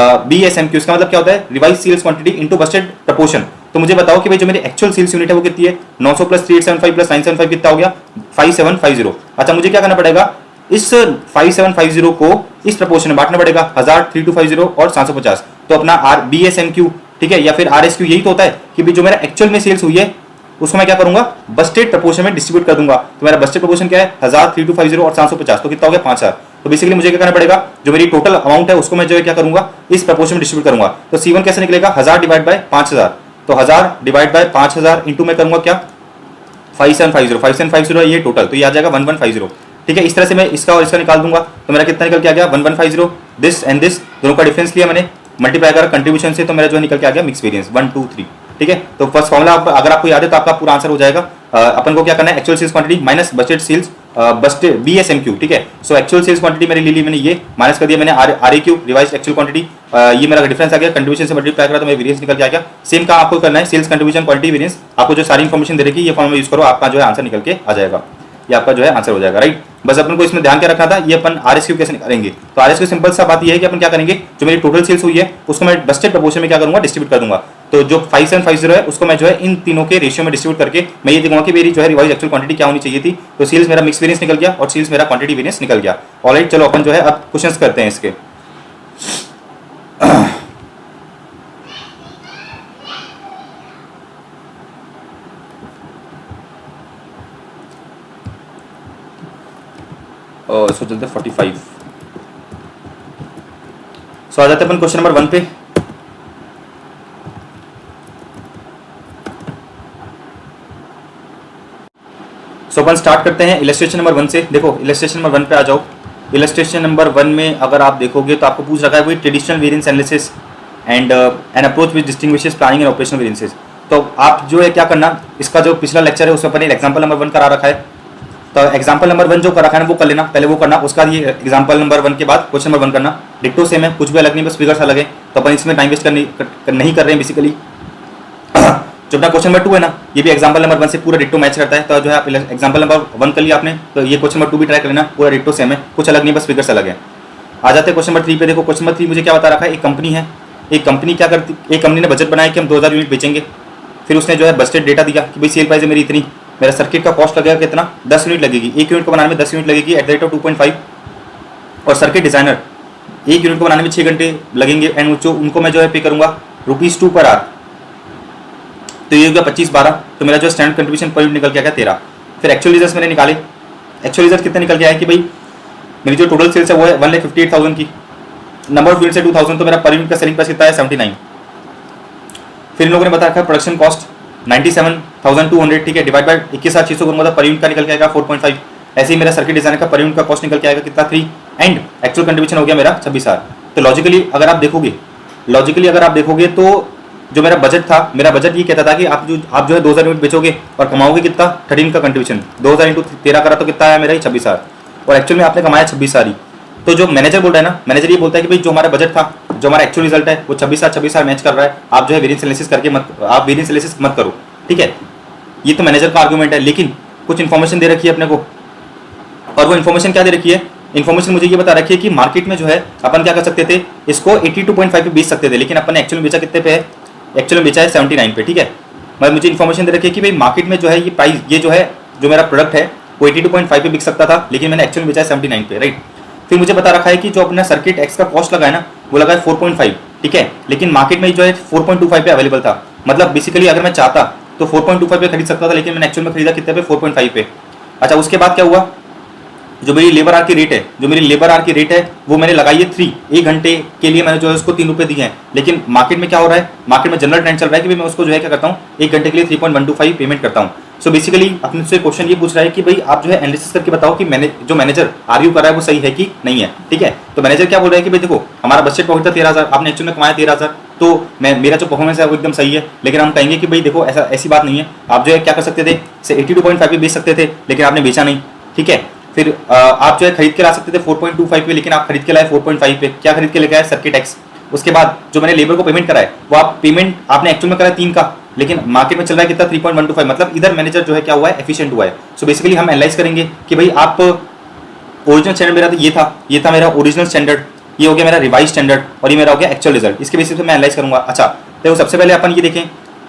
BSMQ, इसका मतलब क्या होता है, revise sales quantity into budgeted proportion. तो मुझे बताओ कि भाई जो मेरी एक्चुअल सेल्स यूनिट है वो कितनी है, 900 प्लस 3875 प्लस 975 कितना हो गया, 5750। अच्छा, मुझे क्या करना पड़ेगा, इस 5750 को इस प्रपोर्शन में बांटना पड़ेगा, 1000 3250 और 750। तो अपना BSMQ, ठीक है, या फिर RSQ यही तो होता है कि जो मेरा एक्चुअल में सेल्स हुई है उसको मैं क्या करूंगा, बजटेड प्रपोर्शन में डिस्ट्रीब्यूट कर दूंगा। तो मेरा बजटेड प्रपोर्शन क्या है, 1000 3250 और 750, तो कितना हो गया 5000। तो बेसिकली मुझे क्या करना पड़ेगा, जो मेरी टोटल अमाउंट है उसको मैं जो है क्या करूंगा, इस प्रपोर्शन में डिस्ट्रीब्यूट करूंगा। तो C1 कैसे निकलेगा, 1000 डिवाइड बाय 5000। तो 1000 डिवाइड बाय 5000 इंटू मैं करूंगा क्या, 5750 ये टोटल, तो ये आ जाएगा 1150। ठीक है, इस तरह से मैं इसका और इसका निकाल दूंगा। तो मेरा कितना निकल के आ गया, 1150। दिस एंड दिस दोनों का डिफरेंस लिया मैंने, मल्टीप्लाई करा कंट्रीब्यूशन से, तो मेरा जो निकल के आ गया मिक्स वेरिएंस 1 2 3। ठीक है, तो फर्स्ट फॉर्मूला अगर आपको याद है तो आपका पूरा आंसर हो जाएगा। अपन को क्या करना है, actual sales quantity minus budgeted sales budgeted BSMQ। ठीक है, सो एक्चुअल सेल्स क्वांटिटी मेरी ले ली मैंने, ये माइनस कर दिया मैंने RAQ रिवाइज्ड एक्चुअल क्वांटिटी, ये मेरा डिफरेंस आ गया, कंट्रीब्यूशन से मल्टीप्लाई करा तो मेरा वेरिएंस निकल के आ गया। सेम काम आपको करना है, सेल्स कंट्रीब्यूशन क्वांटिटी वेरिएंस, आपको जो सारी इन्फॉर्मेशन दे रखी है ये फॉर्मूला यूज करो, आपका जो है आंसर निकल के आ जाएगा, ये आपका जो है आंसर हो जाएगा, राइट। बस अपन को इसमें ध्यान क्या रखना था, ये अपन RSQ कैसे निकालेंगे। तो RSQ सिंपल सा बात ये है कि अपन क्या करेंगे, जो मेरी टोटल सेल्स हुई है उसको मैं बजटेड प्रपोर्शन में क्या करूंगा, डिस्ट्रीब्यूट कर दूंगा। तो जो 5750 है उसको मैं जो है इन तीनों के रेशियो में डिस्ट्रीब्यूट करके मैं ये देखूंगा कि मेरी जो है रिवाइज एक्चुअल क्वांटिटी क्या होनी चाहिए थी। तो सेल्स मेरा मिक्स वेरिएंस निकल गया और सेल्स मेरा क्वांटिटी वेरिएंस निकल गया। ऑलराइट, चलो अपन जो है अब क्वेश्चंस करते हैं इसके। इसको चलते 45। सो आ जाते हैं अपन क्वेश्चन नंबर 1 पे। सो अपन स्टार्ट करते हैं इलस्ट्रेशन नंबर 1 से। देखो इलस्ट्रेशन नंबर 1 पे आ जाओ। इलस्ट्रेशन नंबर 1 में अगर आप देखोगे तो आपको पूछ रखा है कोई traditional variance analysis and an approach which distinguishes planning and operational variances. तो आप जो है क्या करना, इसका जो पिछला लेक्चर है उसमें अपन एग्जाम्पल नंबर 1 करा रखा है, तो एग्जाम्पल नंबर 1 जो कर रखा है वो कर लेना, पहले वो करना, उसका ये एग्जाम्पल नंबर 1 के बाद क्वेश्चन नंबर 1 करना। डिक्टो सेम है, कुछ भी अलग नहीं, बस फिगर्स अलग है, तो अपन इसमें टाइम वेस्ट नहीं कर रहे हैं बेसिकली। जो अपना क्वेश्चन नंबर 2 है ना, ये भी एग्जाम्पल नंबर 1 से पूरा डिक्टो मैच करता है। तो जो है आप एग्जाम्पल नंबर 1 कर लिया आपने, तो ये क्वेश्चन नंबर 2 भी ट्राई कर लेना, पूरा डिक्टो सेम है, कुछ अलग नहीं, बस फिगर्स अलग है। आ जाते हैं क्वेश्चन नंबर 3 पे। देखो क्वेश्चन नंबर 3 मुझे क्या बता रखा है, एक कंपनी है, एक कंपनी क्या करती, एक कंपनी ने बजट बनाया कि हम 2000 यूनिट बेचेंगे। फिर उसने जो है बजटेड डेटा दिया कि भाई सेल प्राइस है मेरी इतनी, मेरा सर्किट का कॉस्ट लगेगा कितना, 10 यूनिट लगेगी, एक यूनिट को बनाने में 10 यूनिट लगेगी एट द रेट ऑफ 2.5, और सर्किट डिजाइनर एक यूनिट को बनाने में 6 घंटे लगेंगे, एंड जो उनको मैं जो है पे करूंगा ₹2 पर आवर, तो ये हो गया 25/12। तो मेरा जो स्टैंडर्ड कंट्रीब्यूशन पर यूनिट निकल के आ गया 13। फिर एक्चुअल रिजल्ट मैंने निकाले, एक्चुअल रिजल्ट कितने निकल के आया कि भाई मेरी जो टोटल सेल्स है वो है 1,58,000 की, नंबर ऑफ यूनिट है 2000, तो मेरा पर यूनिट का सेलिंग प्राइस कितना है 79। फिर इन लोगों ने बता रखा है प्रोडक्शन कॉस्ट 97,200, ठीक है, डिवाइड बाय 21,600 करूंगा तो पर यूनिट का निकल के आएगा 4.5। ऐसे ही मेरा सर्किट डिजाइन का पर यूनिट का कॉस्ट निकल के आएगा कितना 3, एंड एक्चुअल कंट्रीब्यूशन हो गया मेरा 26,000। तो लॉजिकली अगर आप देखोगे तो जो मेरा बजट था, मेरा बजट ये कहता था कि आप जो है 2000 यूनिट बेचोगे और कमाओगे कितना 13 का कंट्रीब्यूशन, 2000 इंटू 13 करा तो कितना आया मेरा ही 26,000, और एक्चुअल में आपने कमाया 26,000 ही। तो जो मैनेजर बोल रहा है ना, मैनेजर ये बोलता है कि भाई जो हमारा बजट था, जो हमारा एक्चुअल रिजल्ट है वो 26,000 मैच कर रहा है, आप जो है वेरिएंस एनालिसिस करके आप वेरिएंस एनालिसिस मत करो, ठीक है। ये तो मैनेजर का आर्गूमेंट है, लेकिन कुछ इन्फॉर्मेशन दे रखी है अपने को, और वो इन्फॉर्मेशन क्या दे रखी है, इन्फॉर्मेशन मुझे ये बता रखी है कि मार्केट में जो है अपन क्या कर सकते थे, इसको 82.5 पे बेच सकते थे, लेकिन अपन ने एक्चुअल में बेचा कितने पे है, एक्चुअल में बेचा है 79 पे, ठीक है। मतलब मुझे इन्फॉर्मेशन दे रखी है कि भाई मार्केट में जो है ये प्राइस, ये जो है जो मेरा प्रोडक्ट है वो 82.5 पे बिक सकता था, लेकिन मैंने एक्चुअल में बेचा है 79 पे, राइट। फिर मुझे बता रखा है कि जो अपना सर्किट एक्स का कॉस्ट लगा है ना वो लगा है 4.5, ठीक है, लेकिन मार्केट में जो है 4.25 पे अवेलेबल था। मतलब बेसिकली अगर मैं चाहता तो 4.25 पे खरीद सकता था, लेकिन मैंने एक्चुअल में खरीदा कितने पे 4.5 पे। अच्छा, उसके बाद क्या हुआ, जो मेरी लेबर आर की रेट है, वो मैंने लगाई है 3, 1 घंटे के लिए मैंने जो है उसको 3 रुपये दिए हैं, लेकिन मार्केट में क्या हो रहा है, मार्केट में जनरल ट्रेंड चल रहा है कि भाई मैं उसको जो है क्या करता हूँ 1 घंटे के लिए 3.125 पेमेंट करता हूँ। सो बेसिकली अपने से क्वेश्चन ये पूछ रहा है कि भाई आप जो है एनालिसिस करके बताओ कि जो मैनेजर आर्ग्यू कर रहा है वो सही है कि नहीं है, ठीक है। तो मैनेजर क्या बोल रहा है कि भाई देखो हमारा बजट प्रॉफिट था 13,000, आपने एक्चुअल में कमाया 13,000, तो मेरा जो परफॉर्मेंस है वो एकदम सही है, लेकिन हम कहेंगे कि भाई देखो ऐसी बात नहीं है, आप जो है क्या कर सकते थे, 82.5 पे बेच सकते थे, लेकिन आपने बेचा नहीं, ठीक है। फिर आप जो है खरीद के ला सकते थे 4.25 पे, लेकिन आप खरीद के लाए 4.5 पे। क्या खरीद के लेके आए, सर्किट एक्स। उसके बाद जो मैंने लेबर को पेमेंट करा है वो आप पेमेंट आपने एक्चुअल में करा है 3 का, लेकिन मार्केट में चल रहा है कितना 3.125, मतलब इधर मैनेजर जो है क्या हुआ है, एफिशिएंट हुआ है। सो बेसिकली हम एनालाइज करेंगे कि भाई आप ओरिजिनल स्टैंडर्ड मेरा ये था मेरा ओरिजिनल स्टैंडर्ड, ये हो गया मेरा रिवाइज स्टैंडर्ड, और ये मेरा हो गया एक्चुअल रिजल्ट। इसके बेसिस पे मैं एनालाइज करूंगा। अच्छा, तो सबसे पहले अपन ये देखें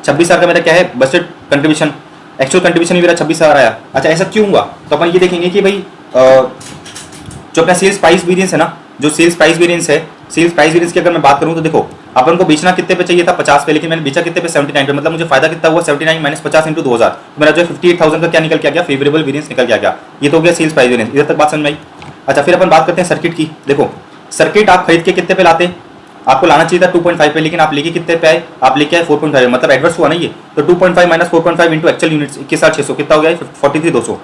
26,000 का मेरा क्या है बजट कंट्रीब्यूशन, एक्चुअल कंट्रीब्यूशन ही मेरा 26,000 आया। अच्छा, ऐसा क्यों हुआ, तो अपन ये देखेंगे कि भाई जो अपना सेल्स प्राइस वेरिएंस है ना, जो सेल्स प्राइस वेरिएंस की अगर मैं बात करूं तो देखो अपन को बेचना कितने पे चाहिए था 50 पे, लेकिन मैंने बेचा कितने पे 79 पे, मतलब मुझे फायदा कितना हुआ 79 माइनस 50 इंटू 2000, तो मेरा जो 58,000 का क्या निकल के आ गया, फेवरेबल वेरिएंस निकल के आ गया। ये तो हो गया सेल्स प्राइस वेरिएंस, इधर तक बात समझ में आई। अच्छा, फिर अपन बात करते हैं सर्किट की। देखो सर्किट आप खरीद के कितने पे लाते, आपको लाना चाहिए था 2.5 पे, लेकिन आप लेके कितने पे आए, आप लेके आए 4.5, मतलब एडवर्स हुआ ना ये, तो 2.5 माइनस 4.5 इंटू एक्चुअल यूनिट्स 21,600 कितना हो गया 43,200।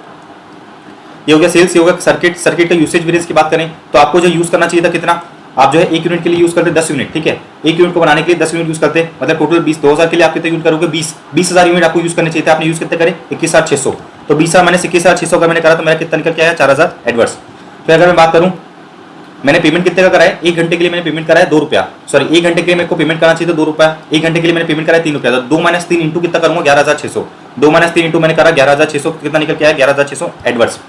ये हो गया सेल्स, ये हो गया सर्किट का यूसेज वेरिएंस की बात करें तो आपको जो यूज करना चाहिए था कितना, आप जो है 1 यूनिट के लिए यूज करते 10 यूनिट, ठीक है, 1 यूनिट को बनाने के लिए 10 यूनिट यूज करते, मतलब टोटल 20,000 के लिए आप कितने यूज करोगे 20,000 यूनिट आपको यूज करने चाहिए थे, आपने यूज कितने करे 21,600, तो 20,000 मैंने 21,600 अगर मैंने करा तो मेरा कितना निकल के आया 4,000 एडवर्स। फिर अगर मैं बात करूं मैंने पेमेंट कितने का कराया, 1 घंटे के लिए मैंने पेमेंट कराया 2 रुपया, सॉरी 1 घंटे के लिए मेरे को पेमेंट करना चाहिए था 2 रुपया, 1 घंटे के लिए मैंने पेमेंट कराया 3 रुपया, तो 2 माइनस 3 इंटू कितना करूंगा 11,600, 2 माइनस 3 इंटू मैंने करा 11,600, कितना निकल के आया 11,600 एडवर्स।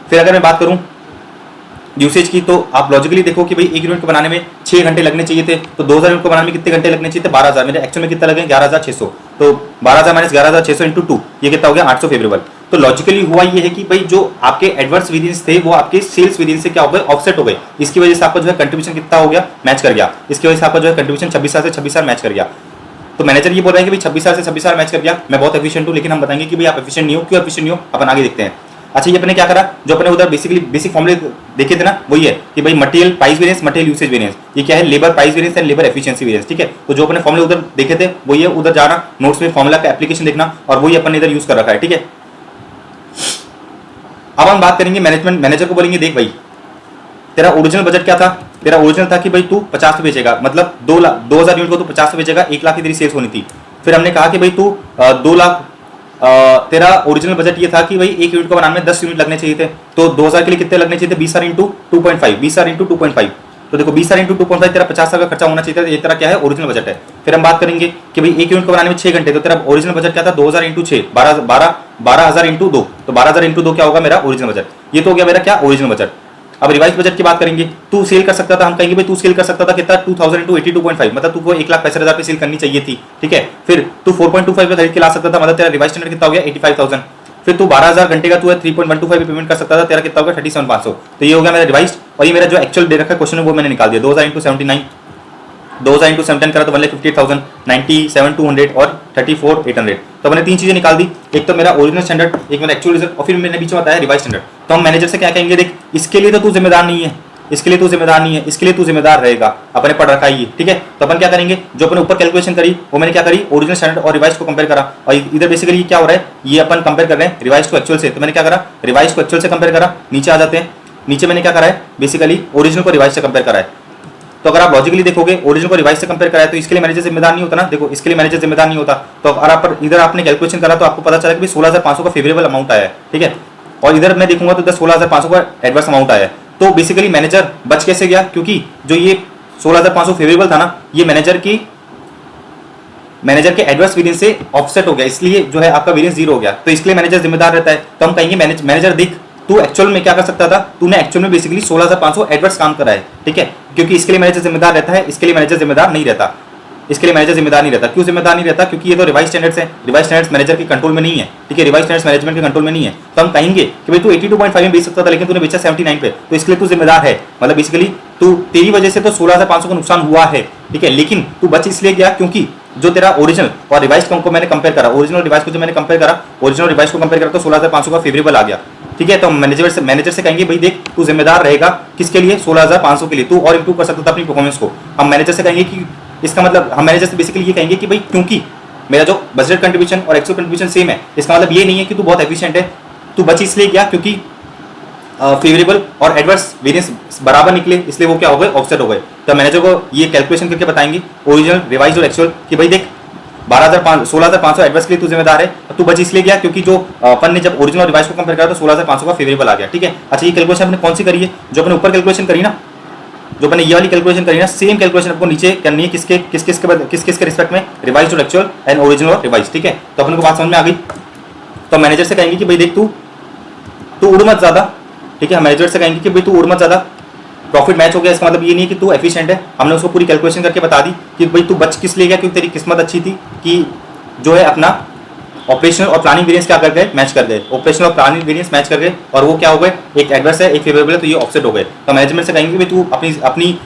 फिर अगर मैं बात करूं यूसेज की, तो आप लॉजिकली देखो कि भाई 1 यूनिट को बनाने में 6 घंटे लगने चाहिए थे, तो 2000 यूनिट को बनाने में कितने घंटे लगने चाहिए थे 12,000, मेरे एक्चुअल में कितना लगे 11,600, तो 12,000 माइनस 11,600 इंटू 2 ये कितना हो गया 800 फेवरेबल। तो लॉजिकली हुआ ये है कि भाई जो आपके एडवर्स वेरिएंस थे वो आपके सेल्स वेरिएंस से क्या हो गए, ऑफसेट हो गए, इसकी वजह से आपका जो है कंट्रीब्यूशन कितना हो गया, मैच कर गया, इसकी वजह से आपका जो है कंट्रीब्यूशन 26,000 से 26,000 मैच कर गया। तो मैनेजर ये बोल रहा है कि भाई 26,000 से 26,000 मैच कर गया, मैं बहुत एफिशिएंट हूं, लेकिन हम बताएंगे कि भाई आप एफिशिएंट नहीं हो, क्यों एफिशिएंट नहीं हो, अपन आगे देखते हैं। अच्छा, ये अपने क्या करा, जो अपने उधर बेसिक फॉर्मूले देखे थे ना, वही है कि भाई material price variance, material usage variance, ये क्या है labour price variance and labour efficiency variance, ठीक है। तो जो अपने फॉर्मूले उधर देखे थे वही है, उधर जाना नोट्स में फॉर्मूला का एप्लीकेशन देखना, और वही अपन ने इधर यूज कर रखा है, ठीक है। अब हम बात करेंगे मैनेजर को बोलेंगे देख भाई तेरा ओरिजिनल बजट क्या था, तेरा ओरिजिनल था कि भाई तू 50 पे बेचेगा, मतलब 2,000 यूनिट को तू 50 पे बेचेगा, 1 लाख की तेरी सेल्स होनी थी। फिर हमने कहा कि भाई तू 2 लाख, तेरा ओरिजिनल बजट ये था कि भाई 1 यूनिट को बनाने में 10 यूनिट लगने चाहिए थे, तो 2,000 के लिए कितने लगने चाहिए थे 20,000 इंटू 2.5, 20,000 इंटू 2.5, तो देखो 20,000 इंटू 2.5 तेरा 50,000 का खर्चा होना चाहिए था, ये तेरा क्या है ओरिजिनल बजट है। फिर हम बात करेंगे कि भाई 1 यूनिट को बनाने में 6 घंटे, तो तेरा ओरिजिनल बजट क्या था 2,000 इंटू 6, 12,000 इंटू 2, तो 12,000 इंटू 2 क्या होगा मेरा ओरिजिनल बजट, ये तो हो गया मेरा क्या ओरिजिनल बजट। अब रिवाइज बजट की बात करेंगे, तू सेल कर सकता था, हम कहेंगे भाई तू सेल कर सकता था कितना 2000 इंटू 82.5, मतलब तुमको 1,65,000 पे सेल करनी चाहिए थी, ठीक है। फिर तू 4.25 पे खरीद के ला सकता था, मतलब तेरा रिवाइज स्टैंडर्ड कितना हो गया 85,000। फिर तू 12,000 घंटे का तू है 3.125 पे पेमेंट कर सकता था, तेरा कितना होगा 37,500। तो ये हो गया मेरा रिवाइज, और ये मेरा जो एक्चुअल दे रखा है क्वेश्चन है वो मैंने निकाल दिया। 2000 इंटू 79, 2000 इंटू 7 करा तो 1,58,000, 97,200 और 34,800। तो मैंने तीन चीजें निकाल दी, एक तो मेरा ओरिजिनल स्टैंडर्ड, एक मेरा एक्चुअल रिजल्ट, और फिर मैंने बीच में बताया रिवाइज स्टैंडर्ड। तो हम मैनेजर से क्या कहेंगे, देख इसके लिए तो तू जिम्मेदार नहीं है, इसके लिए तू जिम्मेदार नहीं है, इसके लिए तू जिम्मेदार रहेगा, अपने पढ़ रखा ही है, ठीक है। तो अपन क्या करेंगे, जो अपने ऊपर कैलकुलेशन करी वो मैंने क्या करी, ओरिजिनल स्टैंडर्ड और रिवाइज को कंपेयर करा, और इधर बेसिकली क्या हो रहा है, ये अपन कंपेयर कर रहे हैं रिवाइज को एक्चुअल से। तो मैंने क्या करा, रिवाइज को एक्चुअल से कंपेयर करा, नीचे आ जाते हैं, नीचे मैंने क्या करा है, बेसिकली ओरिजिनल को रिवाइज से कंपेयर करा है। तो अगर आप लॉजिकली देखोगे ओरिजिनल को रिवाइज से कंपेयर कराया तो इसके लिए मैनेजर जिम्मेदार नहीं होता ना, देखो इसके लिए मैनेजर जिम्मेदार नहीं होता। तो अगर आप इधर आपने कैलकुलेशन करा तो आपको पता चला कि 16,500 का फेवरेबल अमाउंट आया है, ठीक है, और इधर मैं देखूंगा तो 16,500 का एडवर्स अमाउंट आया है। तो बेसिकली मैनेजर बच कैसे गया, क्योंकि जो ये 16,500 फेवरेबल था ना, ये मैनेजर के एडवर्स वेरिएंस से ऑफसेट हो गया, इसलिए जो है आपका वेरिएंस 0 हो गया। तो इसलिए मैनेजर जिम्मेदार रहता है। तो हम कहेंगे मैनेजर देख तू एक्चुअल में क्या कर सकता था, तूने एक्चुअल में बेसिकली 16,500 एडवर्स काम करा है, ठीक है, क्योंकि इसके लिए मैनेजर जिम्मेदार रहता है, इसके लिए मैनेजर जिम्मेदार नहीं रहता, इसके लिए मैनेजर जिम्मेदार नहीं रहता। क्यों जिम्मेदार नहीं रहता, क्योंकि ये तो रिवाइज स्टैंडर्ड्स है, रिवाइज स्टैंडर्ड्स मैनेजर के कंट्रोल में नहीं है, ठीक है, रिवाइज स्टैंडर्ड्स मैनेजमेंट के कंट्रोल में नहीं है। तो हम कहेंगे कि भाई तू 82.5 में बेच सकता था, लेकिन तूने बेचा 79 पे, तो इसके लिए तू जिम्मेदार है, मतलब बेसिकली तू तेरी वजह से तो 16,500 का नुकसान हुआ है, ठीक है, लेकिन तू बच इसलिए गया क्योंकि जो तेरा ओरिजिनल और रिवाइज को मैंने कंपेयर करा, ओरिजिनल रिवाइज को जो मैंने कंपेयर करा, ओरिजिनल रिवाइज को कंपेयर करा तो 16,500 का फेवरेबल आ गया, ठीक है। तो मैनेजर से कहेंगे भाई देख तू जिम्मेदार रहेगा किसके लिए, 16,500 के लिए, तू और इंप्रूव कर सकता था अपनी परफॉर्मेंस को। हम मैनेजर से कहेंगे कि इसका मतलब हम मैनेजर से बेसिकली ये कहेंगे कि भाई क्योंकि मेरा जो बजट कंट्रीब्यूशन और एक्चुअल कंट्रीब्यूशन सेम है, इसका मतलब ये नहीं है कि तू बहुत एफिशिएंट है, तू बच इसलिए गया क्योंकि फेवरेबल और एडवर्स वेरिएंस बराबर निकले, इसलिए वो क्या हो गए, ऑफसेट हो गए। तो मैनेजर को ये कैलकुलेशन करके बताएंगे ओरिजिनल रिवाइज और एक्चुअल कि भाई देख 16,500 एडवर्स के लिए तू जिम्मेदार है, तू बच इसलिए गया क्योंकि जो अपन ने जब ओरिजिनल और रिवाइज को कंपेयर करा तो 16,500 का फेवरेबल आ गया, ठीक है। अच्छा ये कैलकुलेशन अपने कौन सी करी है, जो अपने ऊपर कैलकुलेशन करी ना, जो अपने ये वाली कैलकुलेशन करी ना, सेम कैलकुलेशन आपको नीचे करनी है, किसके रिस्पेक्ट में, रिवाइज और एक्चुअल एंड ओरिजिनल और रिवाइज, ठीक है। तो अपन को बात समझ में आ गई। तो मैनेजर से कहेंगे कि भाई देख तू उड़ मत ज्यादा, ठीक है, मैनेजर से कहेंगे कि भाई तू उड़ मत ज्यादा, प्रॉफिट मैच हो गया, इसका मतलब ये नहीं है कि तू एफिशिएंट है, हमने उसको पूरी कैलकुलेशन करके बता दी कि भाई तू बच किस लिए गया, क्योंकि तेरी किस्मत अच्छी थी कि जो है अपना ऑपरेशनल और प्लानिंग वेरिएंस क्या कर गए, मैच कर गए, ऑपरेशनल और प्लानिंग वेरिएंस मैच कर गए, और वो क्या हो गए, एक एडवर्स है एक फेवरेबल है, तो ये ऑफसेट हो गए। तो मैनेजमेंट से कहेंगे कि तू अपनी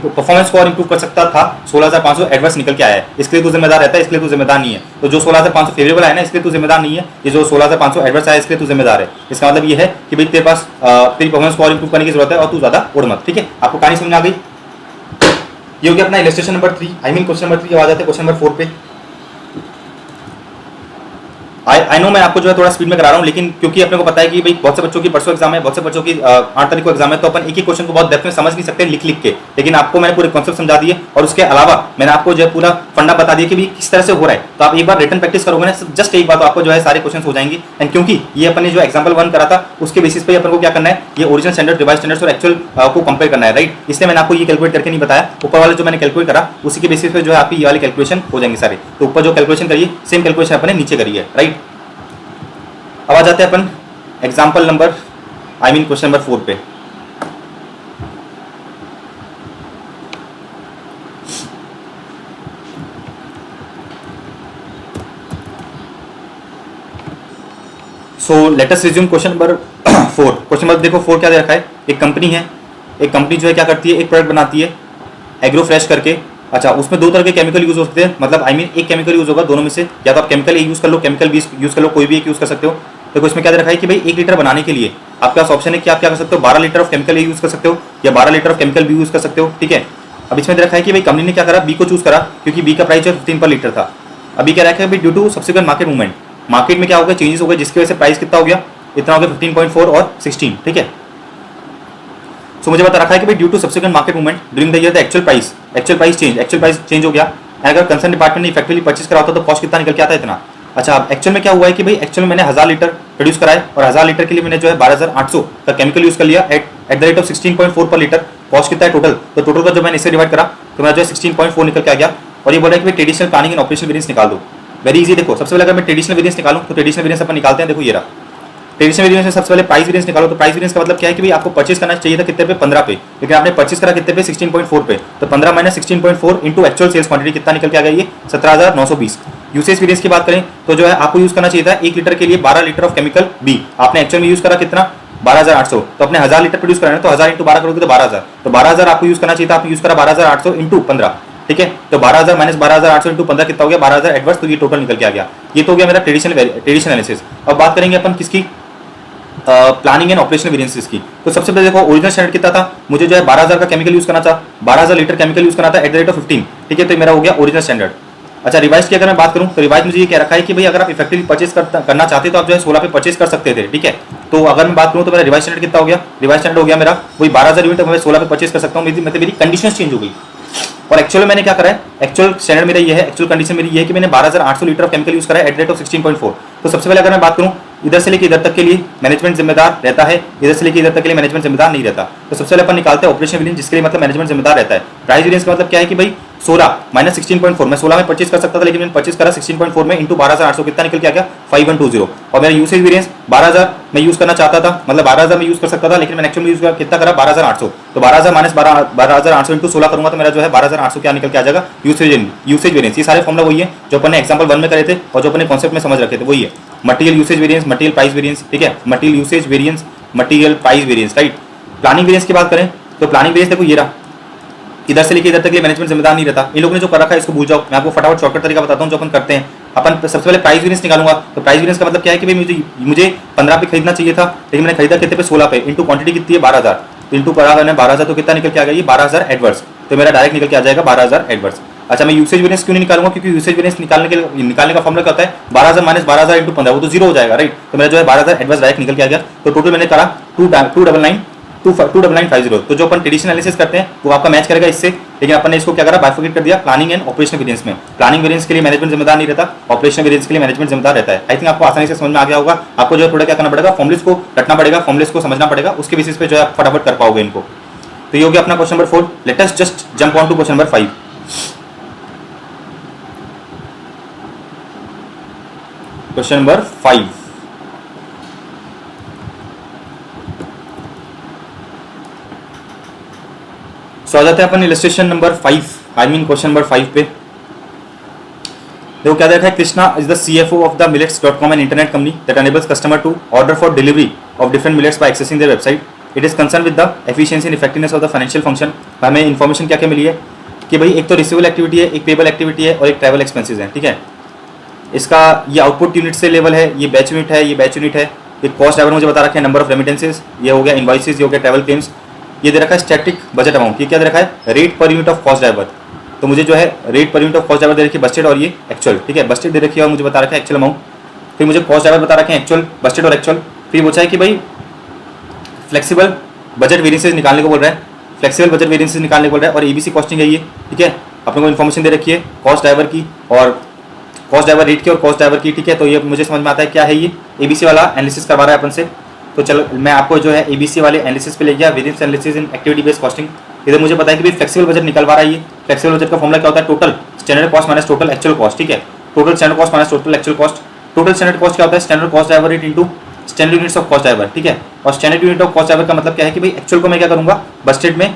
परफॉर्मेंस को और इंप्रूव कर सकता था, 16,500 एडवर्स निकल के आया है, इसके लिए तू जिम्मेदार रहता है, इसके लिए तू जिम्मेदार नहीं है। तो जो 16,500 फेवरेबल आया ना, इसके लिए तू जिम्मेदार नहीं है, ये जो 16,500 एडवर्स आया इसके लिए तू जिम्मेदार है। इसका मतलब ये है कि भाई तेरे पास तेरी परफॉर्मेंस को और इंप्रूव करने की जरूरत है, और तू ज्यादा उड़ मत, ठीक है। आपको कहानी समझ आ गई। ये हो गया अपना इलस्ट्रेशन नंबर 3, क्वेश्चन नंबर 3। आ जाते हैं क्वेश्चन नंबर 4 पे। आई नो मैं आपको जो है थोड़ा स्पीड में करा रहा हूँ, लेकिन क्योंकि अपने को पता है कि भाई बहुत से बच्चों की परसों एग्जाम है, बहुत से बच्चों की 8 तारीख को एग्जाम है, तो अपन एक ही क्वेश्चन को बहुत डेप्थ में समझ नहीं सकते लिख के, लेकिन आपको मैंने पूरे कॉन्सेप्ट समझा दिए, और उसके अलावा मैंने आपको जो है पूरा फंडा बता दिया कि भाई किस तरह से हो रहा है। तो आप एक बार रिटन प्रैक्टिस करोगे ना, जस्ट एक बार, तो आपको जो है सारे क्वेश्चन हो जाएंगे। एंड क्योंकि ये अपन ने जो एग्जाम्पल 1 करा था उसके बेसिस पे अपन को क्या करना है, ये ओरिजिनल स्टैंडर्ड, रिवाइज स्टैंडर्ड्स और एक्चुअल को कंपेयर करना है, राइट। इसलिए मैंने आपको ये कैलकुलेट करके नहीं बताया, ऊपर वाले जो मैंने कैलकुलेट करा उसी के बेसिस पे जो है आपकी ये वाले कैलकुलेशन हो जाएंगे सारे। तो ऊपर जो कैलकुलेशन करिए सेम कैलकुलेशन अपने नीचे करिए, राइट। अब आ जाते हैं अपन एग्जाम्पल नंबर क्वेश्चन नंबर 4 पे। So let us resume question number 4। Question number देखो 4 क्या दे रखा है, एक कंपनी है, एक कंपनी जो है क्या करती है, एक प्रोडक्ट बनाती है एग्रो फ्रेश करके। अच्छा, उसमें 2 तरह के केमिकल यूज हो सकते हैं, मतलब एक केमिकल यूज होगा दोनों में से, या तो आप केमिकल ए यूज कर लो, केमिकल बी यूज कर लो, कोई भी एक यूज कर सकते हो। देखो इसमें क्या दे रखा है कि भाई 1 लीटर बनाने के लिए आपके पास ऑप्शन है कि आप क्या कर सकते हो, 12 litre of chemical A use कर सकते हो या 12 litre of chemical B use कर सकते हो, ठीक है। अब इसमें दे रखा है कि भाई कंपनी ने क्या करा, बी को चूज करा क्योंकि बी का प्राइस जो 15 पर लीटर था। अभी क्या रखा है भाई, due to subsequent market movement, market में क्या हो गया, चेंजेस हो गए, जिसकी वजह से प्राइस कितना हो गया, इतना हो गया 15.4 और 16, ठीक है। सो मुझे बता रखा है कि भाई due to subsequent market movement during the year the actual price change हो गया। अगर कंसर्न डिपार्टमेंट ने इफेक्टिवली परचेज करा होता तो कॉस्ट कितना निकल के आता है, इतना। अच्छा, अब एक्चुअल में क्या हुआ है कि भाई एक्चुअल में मैंने 1000 लीटर प्रोड्यूस कराया, और 1000 लीटर के लिए मैंने जो है 12,800 का केमिकल यूज कर लिया एट द रेट ऑफ 16.4 पर लीटर। कॉस्ट कितना है टोटल, तो टोटल का जो मैंने इससे डिवाइड करा तो मेरा जो है 16.4 निकल के आ गया। और ये बोल रहा है कि भाई traditional planning and operational variance निकाल दो। वेरी इजी, देखो सबसे पहले अगर मैं ट्रेडिशनल वेरिएंस निकालूं तो ट्रेडिशनल वेरिएंस अपन निकालते हैं, देखो ये रहा ट्रेडिशनल वेरिएंस में सबसे पहले प्राइस वेरिएंस निकालो। तो प्राइस वेरिएंस का मतलब क्या है कि भाई आपको परचेज करना चाहिए था कितने पे, 15 पे, लेकिन आपने परचेज करा कितने पे, 16.4 पे। तो 15 minus 16.4 into actual sales quantity कितना निकल के आ गया, ये 17,920। यूसेज वेरिएंस की बात करें तो जो है आपको यूज करना चाहिए था 1 लीटर के लिए 12 लीटर ऑफ केमिकल बी, आपने एक्चुअल में यूज करा कितना, 12,800। तो अपने 1000 लीटर प्रोड्यूस कराना है तो 1000 इंटू 12 करोगे तो 12,000, तो 12,000 आपको यूज करना चाहिए था, आपने यूज करा 12,800 इंटू 15, ठीक है। तो 12,000 माइनस 12,800 इंटू 15 कितना हो गया, 12,000 एडवर्स, तो ये टोटल निकल के आ गया। ये तो हो गया मेरा ट्रेडिशनल एनालिसिस। अब बात करेंगे अपन किसकी, प्लानिंग एंड ऑपरेशनल वेरिएंसेस की। तो सबसे पहले देखो ओरिजिनल स्टैंडर्ड कितना था, मुझे जो है 12,000 का केमिकल यूज करना था, 12,000 लीटर केमिकल यूज करना था एट द रेट ऑफ 15, ठीक है। तो मेरा हो गया ओरिजिनल स्टैंडर्ड। अच्छा रिवाइज की अगर मैं बात करूं तो रिवाइज मुझे ये कह रखा है कि भाई अगर आप इफेक्टिवली परचेज करना चाहते तो आप जो है 16 पे परचेज कर सकते थे, ठीक है। तो अगर मैं बात करूं तो मेरा रिवाइज स्टैंडर्ड कितना हो गया, रिवाइज स्टैंडर्ड हो गया मेरा वही 12,000 यूनिट, मैं 16 पे परचेज कर सकता हूं, मेरी कंडीशन चेंज हो गई। और एक्चुअल मैंने क्या करा है, एक्चुअल स्टैंडर्ड मेरा ये है, एक्चुअल कंडीशन मेरी ये है कि मैंने 12,800 लीटर ऑफ केमिकल यूज करा है एट रेट ऑफ 16.4। तो सबसे पहले अगर मैं बात करूं इधर से लेकर इधर तक के लिए मैनेजमेंट जिम्मेदार रहता है, इधर से लेकर इधर तक के लिए मैनेजमेंट जिम्मेदार नहीं रहता। तो सबसे पहले अपन निकालते हैं ऑपरेशन वेरिएंस, जिसके लिए मतलब मैनेजमेंट जिम्मेदार रहता है। प्राइस वेरिएंस का मतलब क्या है कि भाई 16 माइनस 16.4, मैं 16 में परचेज कर सकता था लेकिन मैंने परचेज करा 16.4 में इंटू 12,800 कितना निकल के आ गया, 5120। और मेरा यूसेज वेरिएंस 12,000 मैं यूज करना चाहता था, मतलब 12,000 में यूज कर सकता था लेकिन मैंने एक्चुअली यूज कितना करा 12,800। तो 12,000 माइनस 12,800 इंटू 16 करूंगा तो मेरा जो है 12,800 क्या निकल के आ जाएगा, यूसेज वेरिएंस। ये सारे फॉर्मुला वही है जो अपन ने एग्जांपल 1 में करे थे और जो अपन ने कॉन्सेप्ट में समझ रखे थे, वही है material usage variance, material price variance, ठीक है, material usage variance, material price variance, right. Planning variance की बात करें तो प्लानिंग वेरिएंस देखो ये रहा, इधर से लेकर इधर तक के मैनेजमेंट जिम्मेदार नहीं रहता। इन लोगों ने जो कर रखा है इसको भूल जाओ, मैं आपको फटाफट शॉर्टकट तरीका बताता हूं जो अपन करते हैं। अपन सबसे पहले प्राइस वेरिएंस निकालूंगा। तो प्राइस वेरिएंस का मतलब क्या है कि भाई मुझे 15 पे खरीदना चाहिए था लेकिन मैंने खरीदा कितने पे, 16 पे, इंटू क्वांटिटी कितनी है 12,000, तो इंटू करा मैंने 12,000 तो कितना निकल के आ गया, ये 12,000 एडवर्स। तो मेरा डायरेक्ट निकल के आ जाएगा 12,000 एडवर्स। अच्छा मैं यूसेज वेरिएंस क्यों नहीं निकालूंगा, क्योंकि यूसेज वेरिएंस निकालने का फॉर्मुला क्या होता है, 12,000 माइनस 12,000 इंटू 15, वो तो जीरो हो जाएगा, राइट। तो मेरा जो है 12,000 एडवर्स डायरेक्ट निकल के आ गया। तो टोटल मैंने करा 29950। तो जो अपन ट्रेडिशनल एनालिसिस करते हैं वो आपका मैच करेगा इससे, लेकिन अपन ने इसको क्या करा, बाइफरकेट कर दिया प्लानिंग एंड ऑपरेशनल वेरिएंस में। प्लानिंग वेरिएंस के लिए मैनेजमेंट जिम्मेदार नहीं रहता, ऑपरेशनल वेरिएंस के लिए मैनेजमेंट जिम्मेदार रहता है। आई थिंक आपको आसानी से समझ में आ गया होगा। आपको जो है थोड़ा क्या करना पड़ेगा, फॉर्मुलेस को रटना पड़ेगा, फॉर्मुलेस को समझना पड़ेगा, उसके बेसिस पे जो है आप फटाफट कर पाओगे इनको। तो ये हो गया अपना question number 4। Let us just jump on to question number 5। Question number 5, so आ जाते हैं अपन illustration number 5, I mean question number 5 पे। देखो क्या देखा है, Krishna is the CFO of the millets.com an internet company that enables customer to order for delivery of different millets by accessing their website. It is concern with the efficiency and effectiveness of the financial function. हमें information क्या क्या मिली है कि भाई एक तो receivable activity है, एक पेबल एक्टिविटी है और एक ट्रैवल एक्सपेंसेस है, ठीक है। इसका ये आउटपुट यूनिट से लेवल है, ये बैच यूनिट है, ये बैच यूनिट है। ये कॉस्ट ड्राइवर मुझे बता रखा है, नंबर ऑफ रेमिटेंसेज, ये हो गया इनवॉइसेस, ये हो गया ट्रैवल क्लेम्स। ये दे रखा है स्टैटिक बजट अमाउंट, ये क्या दे रखा है, रेट पर यूनिट ऑफ कॉस्ट ड्राइवर। तो मुझे जो है रेट पर यूनिट ऑफ कॉस्ट ड्राइवर दे रखी है बजटेड और ये एक्चुअल, ठीक है। बजटेड दे रखी है और मुझे बता रखा है एक्चुअल अमाउंट। फिर मुझे कॉस्ट ड्राइवर बता रखे हैं एक्चुअल, बजटेड और एक्चुअल। फिर पूछा है कि भाई फ्लेक्सिबल बजट वेरिएंसेस निकालने को बोल रहा है, फ्लेक्सिबल बजट वेरिएंसेस निकालने को बोल रहा है और ABC कॉस्टिंग है ये, ठीक है। अपने को इन्फॉर्मेशन दे रखी है कॉस्ट ड्राइवर की और कॉस्ट ड्राइवर रेट की और कॉस्ट ड्राइवर की, ठीक है। तो ये मुझे समझ में आता है क्या है, ये ABC वाला एनालिसिस करवा रहा है अपन से। तो चलो मैं आपको जो है ABC वाले एनालिसिस पे ले गया, variance analysis in activity based costing. इधर मुझे पता है कि भाई फ्लेक्सिबल बजट निकलवा रहा है ये। फ्लेक्सिबल बजट का फॉर्मुला क्या होता है, total standard cost minus total actual cost, ठीक है। Total standard cost minus total actual cost. Total standard cost क्या होता है, standard cost driver rate into standard units of cost driver, ठीक है। और standard unit of cost driver का मतलब क्या है कि भाई एक्चुअल को मैं क्या करूंगा, बजटेड में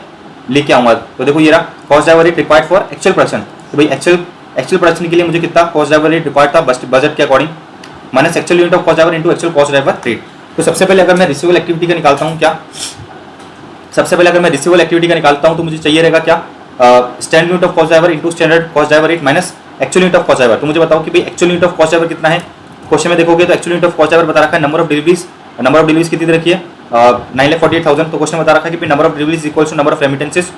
लेके आऊंगा। तो देखो ये रहा cost driver rate required for actual production. तो भाई एक्चुअल प्रोडक्शन के लिए मुझे कितना कॉस्ट ड्राइवर रेट रिक्वायर्ड था बजट के according, minus actual unit of cost driver into actual cost driver rate. तो सबसे पहले अगर मैं रिसीवेबल एक्टिविटी का निकालता हूँ क्या, सबसे पहले अगर मैं रिसीवेबल एक्टिविटी का निकालता हूँ तो मुझे चाहिए रहेगा क्या, standard unit of cost driver into standard cost driver rate minus actual unit of cost driver. तो मुझे बताओ कि भाई actual unit of cost driver कितना है। क्वेश्चन में देखोगे तो actual unit of cost driver बता रखा है नंबर ऑफ डिलीवरीज कितनी रखी है, 9,48,000। तो क्वेश्चन बता रखा है कि number of deliveries equals to number of remittances.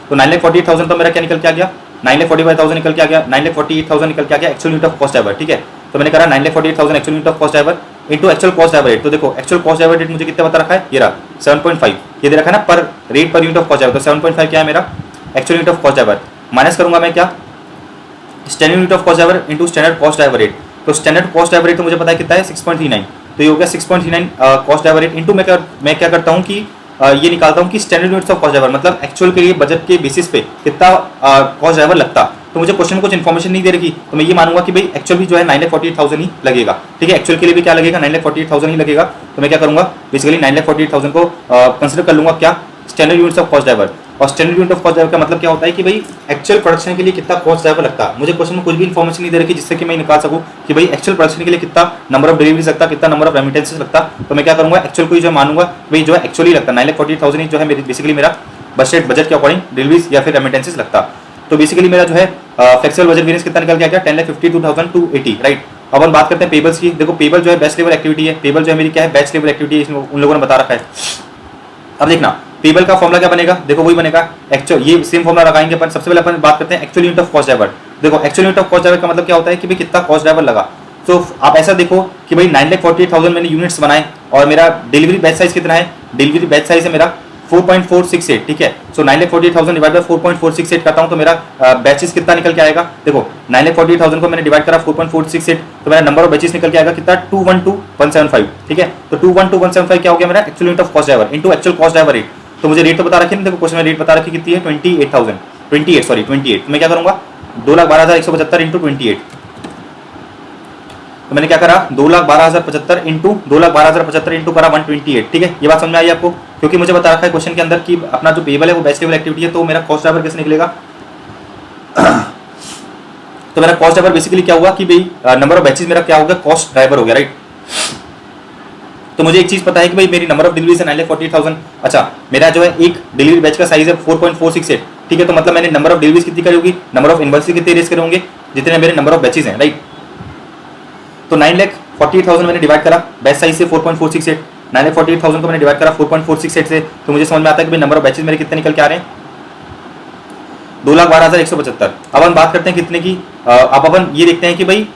तो 9,48,000 तो मेरा क्या निकल के आ गया, 9,45,000 निकल के आ गया, 9,48,000 निकल के आ गया actual unit of cost driver, ठीक है। तो मैंने करा 9,48,000 actual unit of cost driver into actual cost driver rate. तो देखो एक्चुअल कॉस्ट ड्राइवर रेट मुझे कितना बता रखा है, ये रहा 7.5, ये दे रखा है ना पर रेट पर यूनिट ऑफ कॉस्ट ड्राइवर। तो 7.5 क्या है मेरा actual unit of cost driver, minus करूंगा मैं क्या, standard unit of cost driver into standard cost driver rate. तो स्टैंडर्ड कॉस्ट ड्राइवर रेट तो मुझे पता है कितना है 6.39। तो ये हो गया 6.39 कॉस्ट ड्राइवर रेट इंटू मैं क्या करता हूँ कि ये निकालता हूँ कि standard units of cost driver मतलब एक्चुअल के लिए बजट के बेसिस पे कितना कॉस्ट ड्राइवर लगता। तो मुझे क्वेश्चन में कुछ इन्फॉर्मेशन नहीं दे रखी, तो मैं ये मानूंगा कि भाई एक्चुअल भी जो है 9,48,000 ही लगेगा। ठीक है, एक्चुअल के लिए भी क्या लगेगा, 9,48,000 ही लगेगा। तो मैं क्या करूंगा, बेसिकली 9,48,000 को कंसिडर कर लूंगा क्या, standard units of cost driver. और standard unit of cost driver का मतलब क्या होता है कि भाई एक्चुअल प्रोडक्शन के लिए कितना कॉस्ट ड्राइवर लगता है। मुझे क्वेश्चन में कुछ भी इन्फॉर्मेशन नहीं दे रखी जिससे कि मैं निकाल सकूं कि भाई एक्चुअल प्रोडक्शन के लिए कितना नंबर ऑफ डिलीवरीज लगता, कितना नंबर ऑफ रेमिटेंसेस लगता। तो मैं क्या करूंगा, एक्चुअल को ही जो मानूंगा भाई जो है एक्चुअली लगता, 9,48,000 ही जो है बेसिकली मेरा बजट के अकॉर्डिंग डिलीवरीज या फिर रेमिटेंसेस लगता। तो बेसिकली मेरा जो है फ्लेक्सिबल बजट वेरिएंस कितना निकल के आ गया, 10,52,280, राइट। अब हम बात करते हैं पेबल्स की। देखो पेबल जो है बेस्ट लेवल एक्टिविटी है, पेबल जो है मेरी क्या है, बैच लेवल एक्टिविटी है, इसमें उन लोगों ने बता रखा है। अब देखना पेबल का फॉर्मुला क्या बनेगा, देखो वही बनेगा एक्चुअल, ये सेम फॉर्मुला लगाएंगे अपन। सबसे पहले अपन बात करते हैं actual unit of cost driver. देखो actual unit of cost driver का मतलब क्या होता है कि भाई कितना कॉस्ट ड्राइवर लगा। तो आप ऐसा देखो कि भाई 9,48,000 मैंने यूनिट्स बनाए और मेरा डिलीवरी बैच साइज कितना है, डिलीवरी बैच साइज है मेरा 4.468, ठीक है। सो 9,48,000 डिवाइड बाय 4.468 करता हूं तो मेरा बैचेस कितना निकल के आएगा। देखो 9,48,000 को मैंने डिवाइड करा 4.468 तो मेरा नंबर ऑफ बैचेस निकल के आएगा कितना, 212,175, ठीक है। तो 212,175 क्या हो गया मेरा actual unit of cost driver into actual cost driver rate. तो मुझे रेट तो बता रखी है, देखो क्वेश्चन में रेट बता रखी कितनी है, 28,000, तो मैं क्या करूंगा 2,12,175 इंटू 28। तो मैंने क्या करा 2,12,075 इंटू 2,12,075 इंटू करा 128, ठीक है। ये बात समझ में आई आपको, क्योंकि मुझे बता रखा है क्वेश्चन के अंदर कि अपना जो पेबल है वो बैच लेवल एक्टिविटी है, तो मेरा कॉस्ट ड्राइवर कैसे निकलेगा तो मेरा कॉस्ट ड्राइवर बेसिकली क्या हुआ कि भाई नंबर ऑफ बैचेस मेरा क्या हो गया, कॉस्ट ड्राइवर हो गया, राइट। तो मुझे एक चीज पता है कि भाई मेरी नंबर ऑफ डिलीवरीज है 9,48,000। अच्छा मेरा जो है एक डिलीवरी बैच का साइज है 4.468, ठीक है। तो मतलब मैंने नंबर ऑफ डिलीवरीज कितनी करी होगी, नंबर ऑफ इनवॉइसेस कितने रेज करे होंगे, जितने मेरे नंबर ऑफ बैचेस हैं, राइट। तो 9,48,000 मैंने डिवाइड करा बैच साइज से 4.468, 9,48,000 को मैंने डिवाइड करा 4.468 से, तो मुझे समझ में आता है कि भाई नंबर ऑफ बैचेस मेरे कितने निकल के आ रहे हैं, 2,12,175। अब हम बात करते हैं कितने की, अब अपन ये देखते हैं कि भाई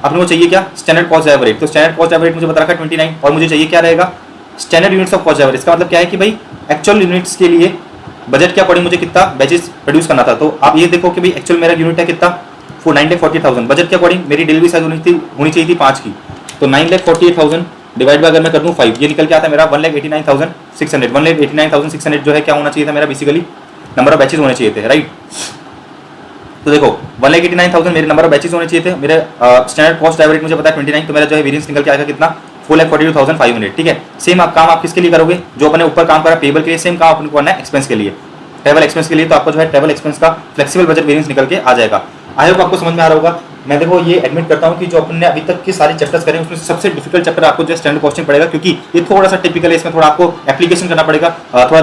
अपने को चाहिए क्या, स्टैंडर्ड कॉस्ट ड्राइवर रेट। तो स्टैंडर्ड कॉस्ट ड्राइवर रेट मुझे बता रखा है 29 और मुझे चाहिए क्या रहेगा, standard units of cost driver. इसका मतलब क्या है कि भाई एक्चुअल यूनिट्स के लिए बजट के अकॉर्डिंग मुझे कितना बैचेस प्रोड्यूस करना था। तो आप ये देखो कि भाई एक्चुअल मेरा यूनिट है कितना 9,40,000, बजट के अकॉर्डिंग मेरी डिलीवरी साइज होनी चाहिए थी 5 की। तो 9,48,000 डिवाइड बाय अगर मैं कर दूं 5, ये निकल के आता है मेरा 1,89,600, 1,89,600 जो है क्या होना चाहिए था मेरा, बेसिकली नंबर ऑफ बैचेस होने चाहिए थे, राइट। तो देखो 1,89,000 मेरे नंबर ऑफ बैचेस होने चाहिए थे, मेरे स्टैंडर्ड कॉस्ट ड्राइवर रेट मुझे पता है 29, तो मेरा जो है वेरिएंस निकल के आएगा कितना 4,42,500, ठीक है। सेम आप काम आप किसके लिए करोगे, जो अपने ऊपर काम करा पेबल के लिए, सेम काम अपन को करना है एक्सपेंस के लिए, ट्रैवल एक्सपेंस के लिए। तो आपको जो है ट्रैवल एक्सपेंस का फ्लेक्सिबल बजट वेरिएंस निकल के आ जाएगा। आई होप आपको समझ में आ रहा होगा। मैं देखो ये एडमिट करता हूँ कि जो अपन ने अभी तक के सारे चैप्टर्स करें उसमें सबसे डिफिकल्ट चैप्टर आपको जो स्टैंडर्ड कॉस्टिंग पड़ेगा, क्योंकि ये थोड़ा सा टिपिकल है, इसमें थोड़ा आपको एप्लीकेशन करना पड़ेगा, थोड़ा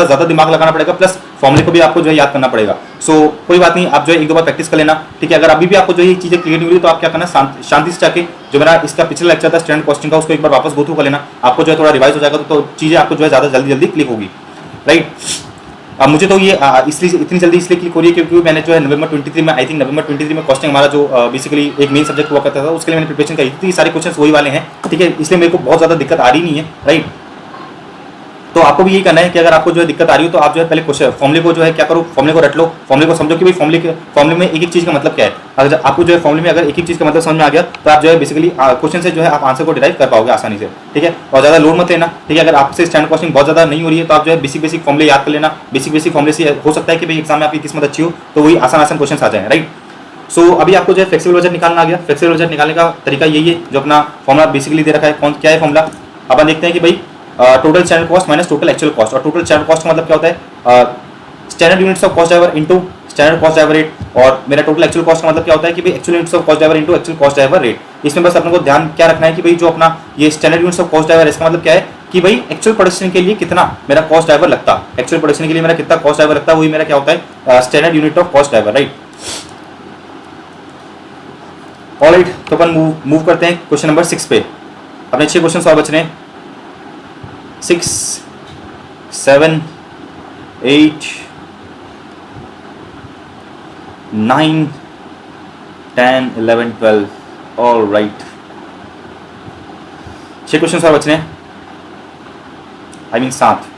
ज्यादा दिमाग लगाना पड़ेगा, प्लस फॉर्मूले को भी आपको जो है याद करना पड़ेगा। सो कोई बात नहीं, आप जो है एक दो बार प्रैक्टिस कर लेना, ठीक है। अगर अभी भी आपको जो ये चीजें क्लियर नहीं हुई तो आप क्या करना, शांति से जाके जो मेरा इसका पिछला लेक्चर था स्टैंडर्ड कॉस्टिंग का, उसको एक बार वापस गो थ्रू कर लेना, आपको जो है थोड़ा रिवाइज हो जाएगा, तो चीजें आपको जो है ज्यादा जल्दी क्लिक होगी, राइट। अब मुझे तो ये इसलिए इतनी जल्दी इसलिए क्लिक हो रही है क्योंकि मैंने जो है नवंबर 23 में, आई थिंक नवंबर 23 में कॉस्टिंग हमारा जो बेसिकली एक मेन सब्जेक्ट हुआ करता था, उसके लिए मैंने प्रिपरेशन करी थी। सारे क्वेश्चंस वही वाले हैं, ठीक है, इसलिए मेरे को बहुत ज़्यादा दिक्कत आ रही नहीं है, राइट। तो आपको भी यही करना है कि अगर आपको जो है दिक्कत आ रही हो तो आप जो है पहले क्वेश्चन फॉर्मूले को जो है क्या करो, फॉर्मूले को रट लो, फॉर्मूले को समझो कि भाई फॉर्मूले में एक एक चीज़ का मतलब क्या है। अगर आपको जो है फॉर्मूले में अगर एक एक चीज़ का मतलब समझ में आ गया तो आप जो है बेसिकली क्वेश्चन से जो है आप आंसर को डिराइव कर पाओगे आसानी से, ठीक है। और ज़्यादा लोड मत लेना, ठीक है। अगर आपसे स्टैंडर्ड कॉस्टिंग बहुत ज़्यादा नहीं हो रही है तो आप जो है बेसिक फॉर्मूले याद कर लेना, बेसिक फॉर्मूले से हो सकता है कि भाई एग्जाम में आपकी किस्मत अच्छी हो तो वही आसान क्वेश्चन आ जाए, राइट। सो अभी आपको जो है फ्लेक्सिबल बजट निकालना आ गया। फ्लेक्सिबल बजट निकालने का तरीका यही है, जो अपना फॉर्मूला बेसिकली दे रखा है, कौन क्या है फॉर्मूला। अपन देखते हैं कि भाई total standard cost minus total actual cost. और टोटल स्टैंडर्ड कॉस्ट का मतलब क्या होता है, standard units of cost driver into standard cost driver rate. और मेरा टोटल एक्चुअल कॉस्ट का मतलब क्या होता है कि भाई actual units of cost driver into actual cost driver rate. इसमें बस अपने को ध्यान क्या रखना है कि भाई जो अपना ये standard units of cost driver, इसका मतलब क्या है कि भाई एक्चुअल प्रोडक्शन के लिए कितना मेरा कॉस्ट ड्राइवर लगता है, एक्चुअल प्रोडक्शन के लिए मेरा कितना कॉस्ट ड्राइवर लगता है, वही मेरा क्या होता है standard unit of cost driver, right. Alright, तो अपन मूव करते हैं क्वेश्चन नंबर 6 पे। अपने 6 क्वेश्चन और बच रहे हैं, 6, 7, 8, 9, 10, 11, 12, ऑल राइट। 6 क्वेश्चन और बच रहे हैं, आई मीन 7।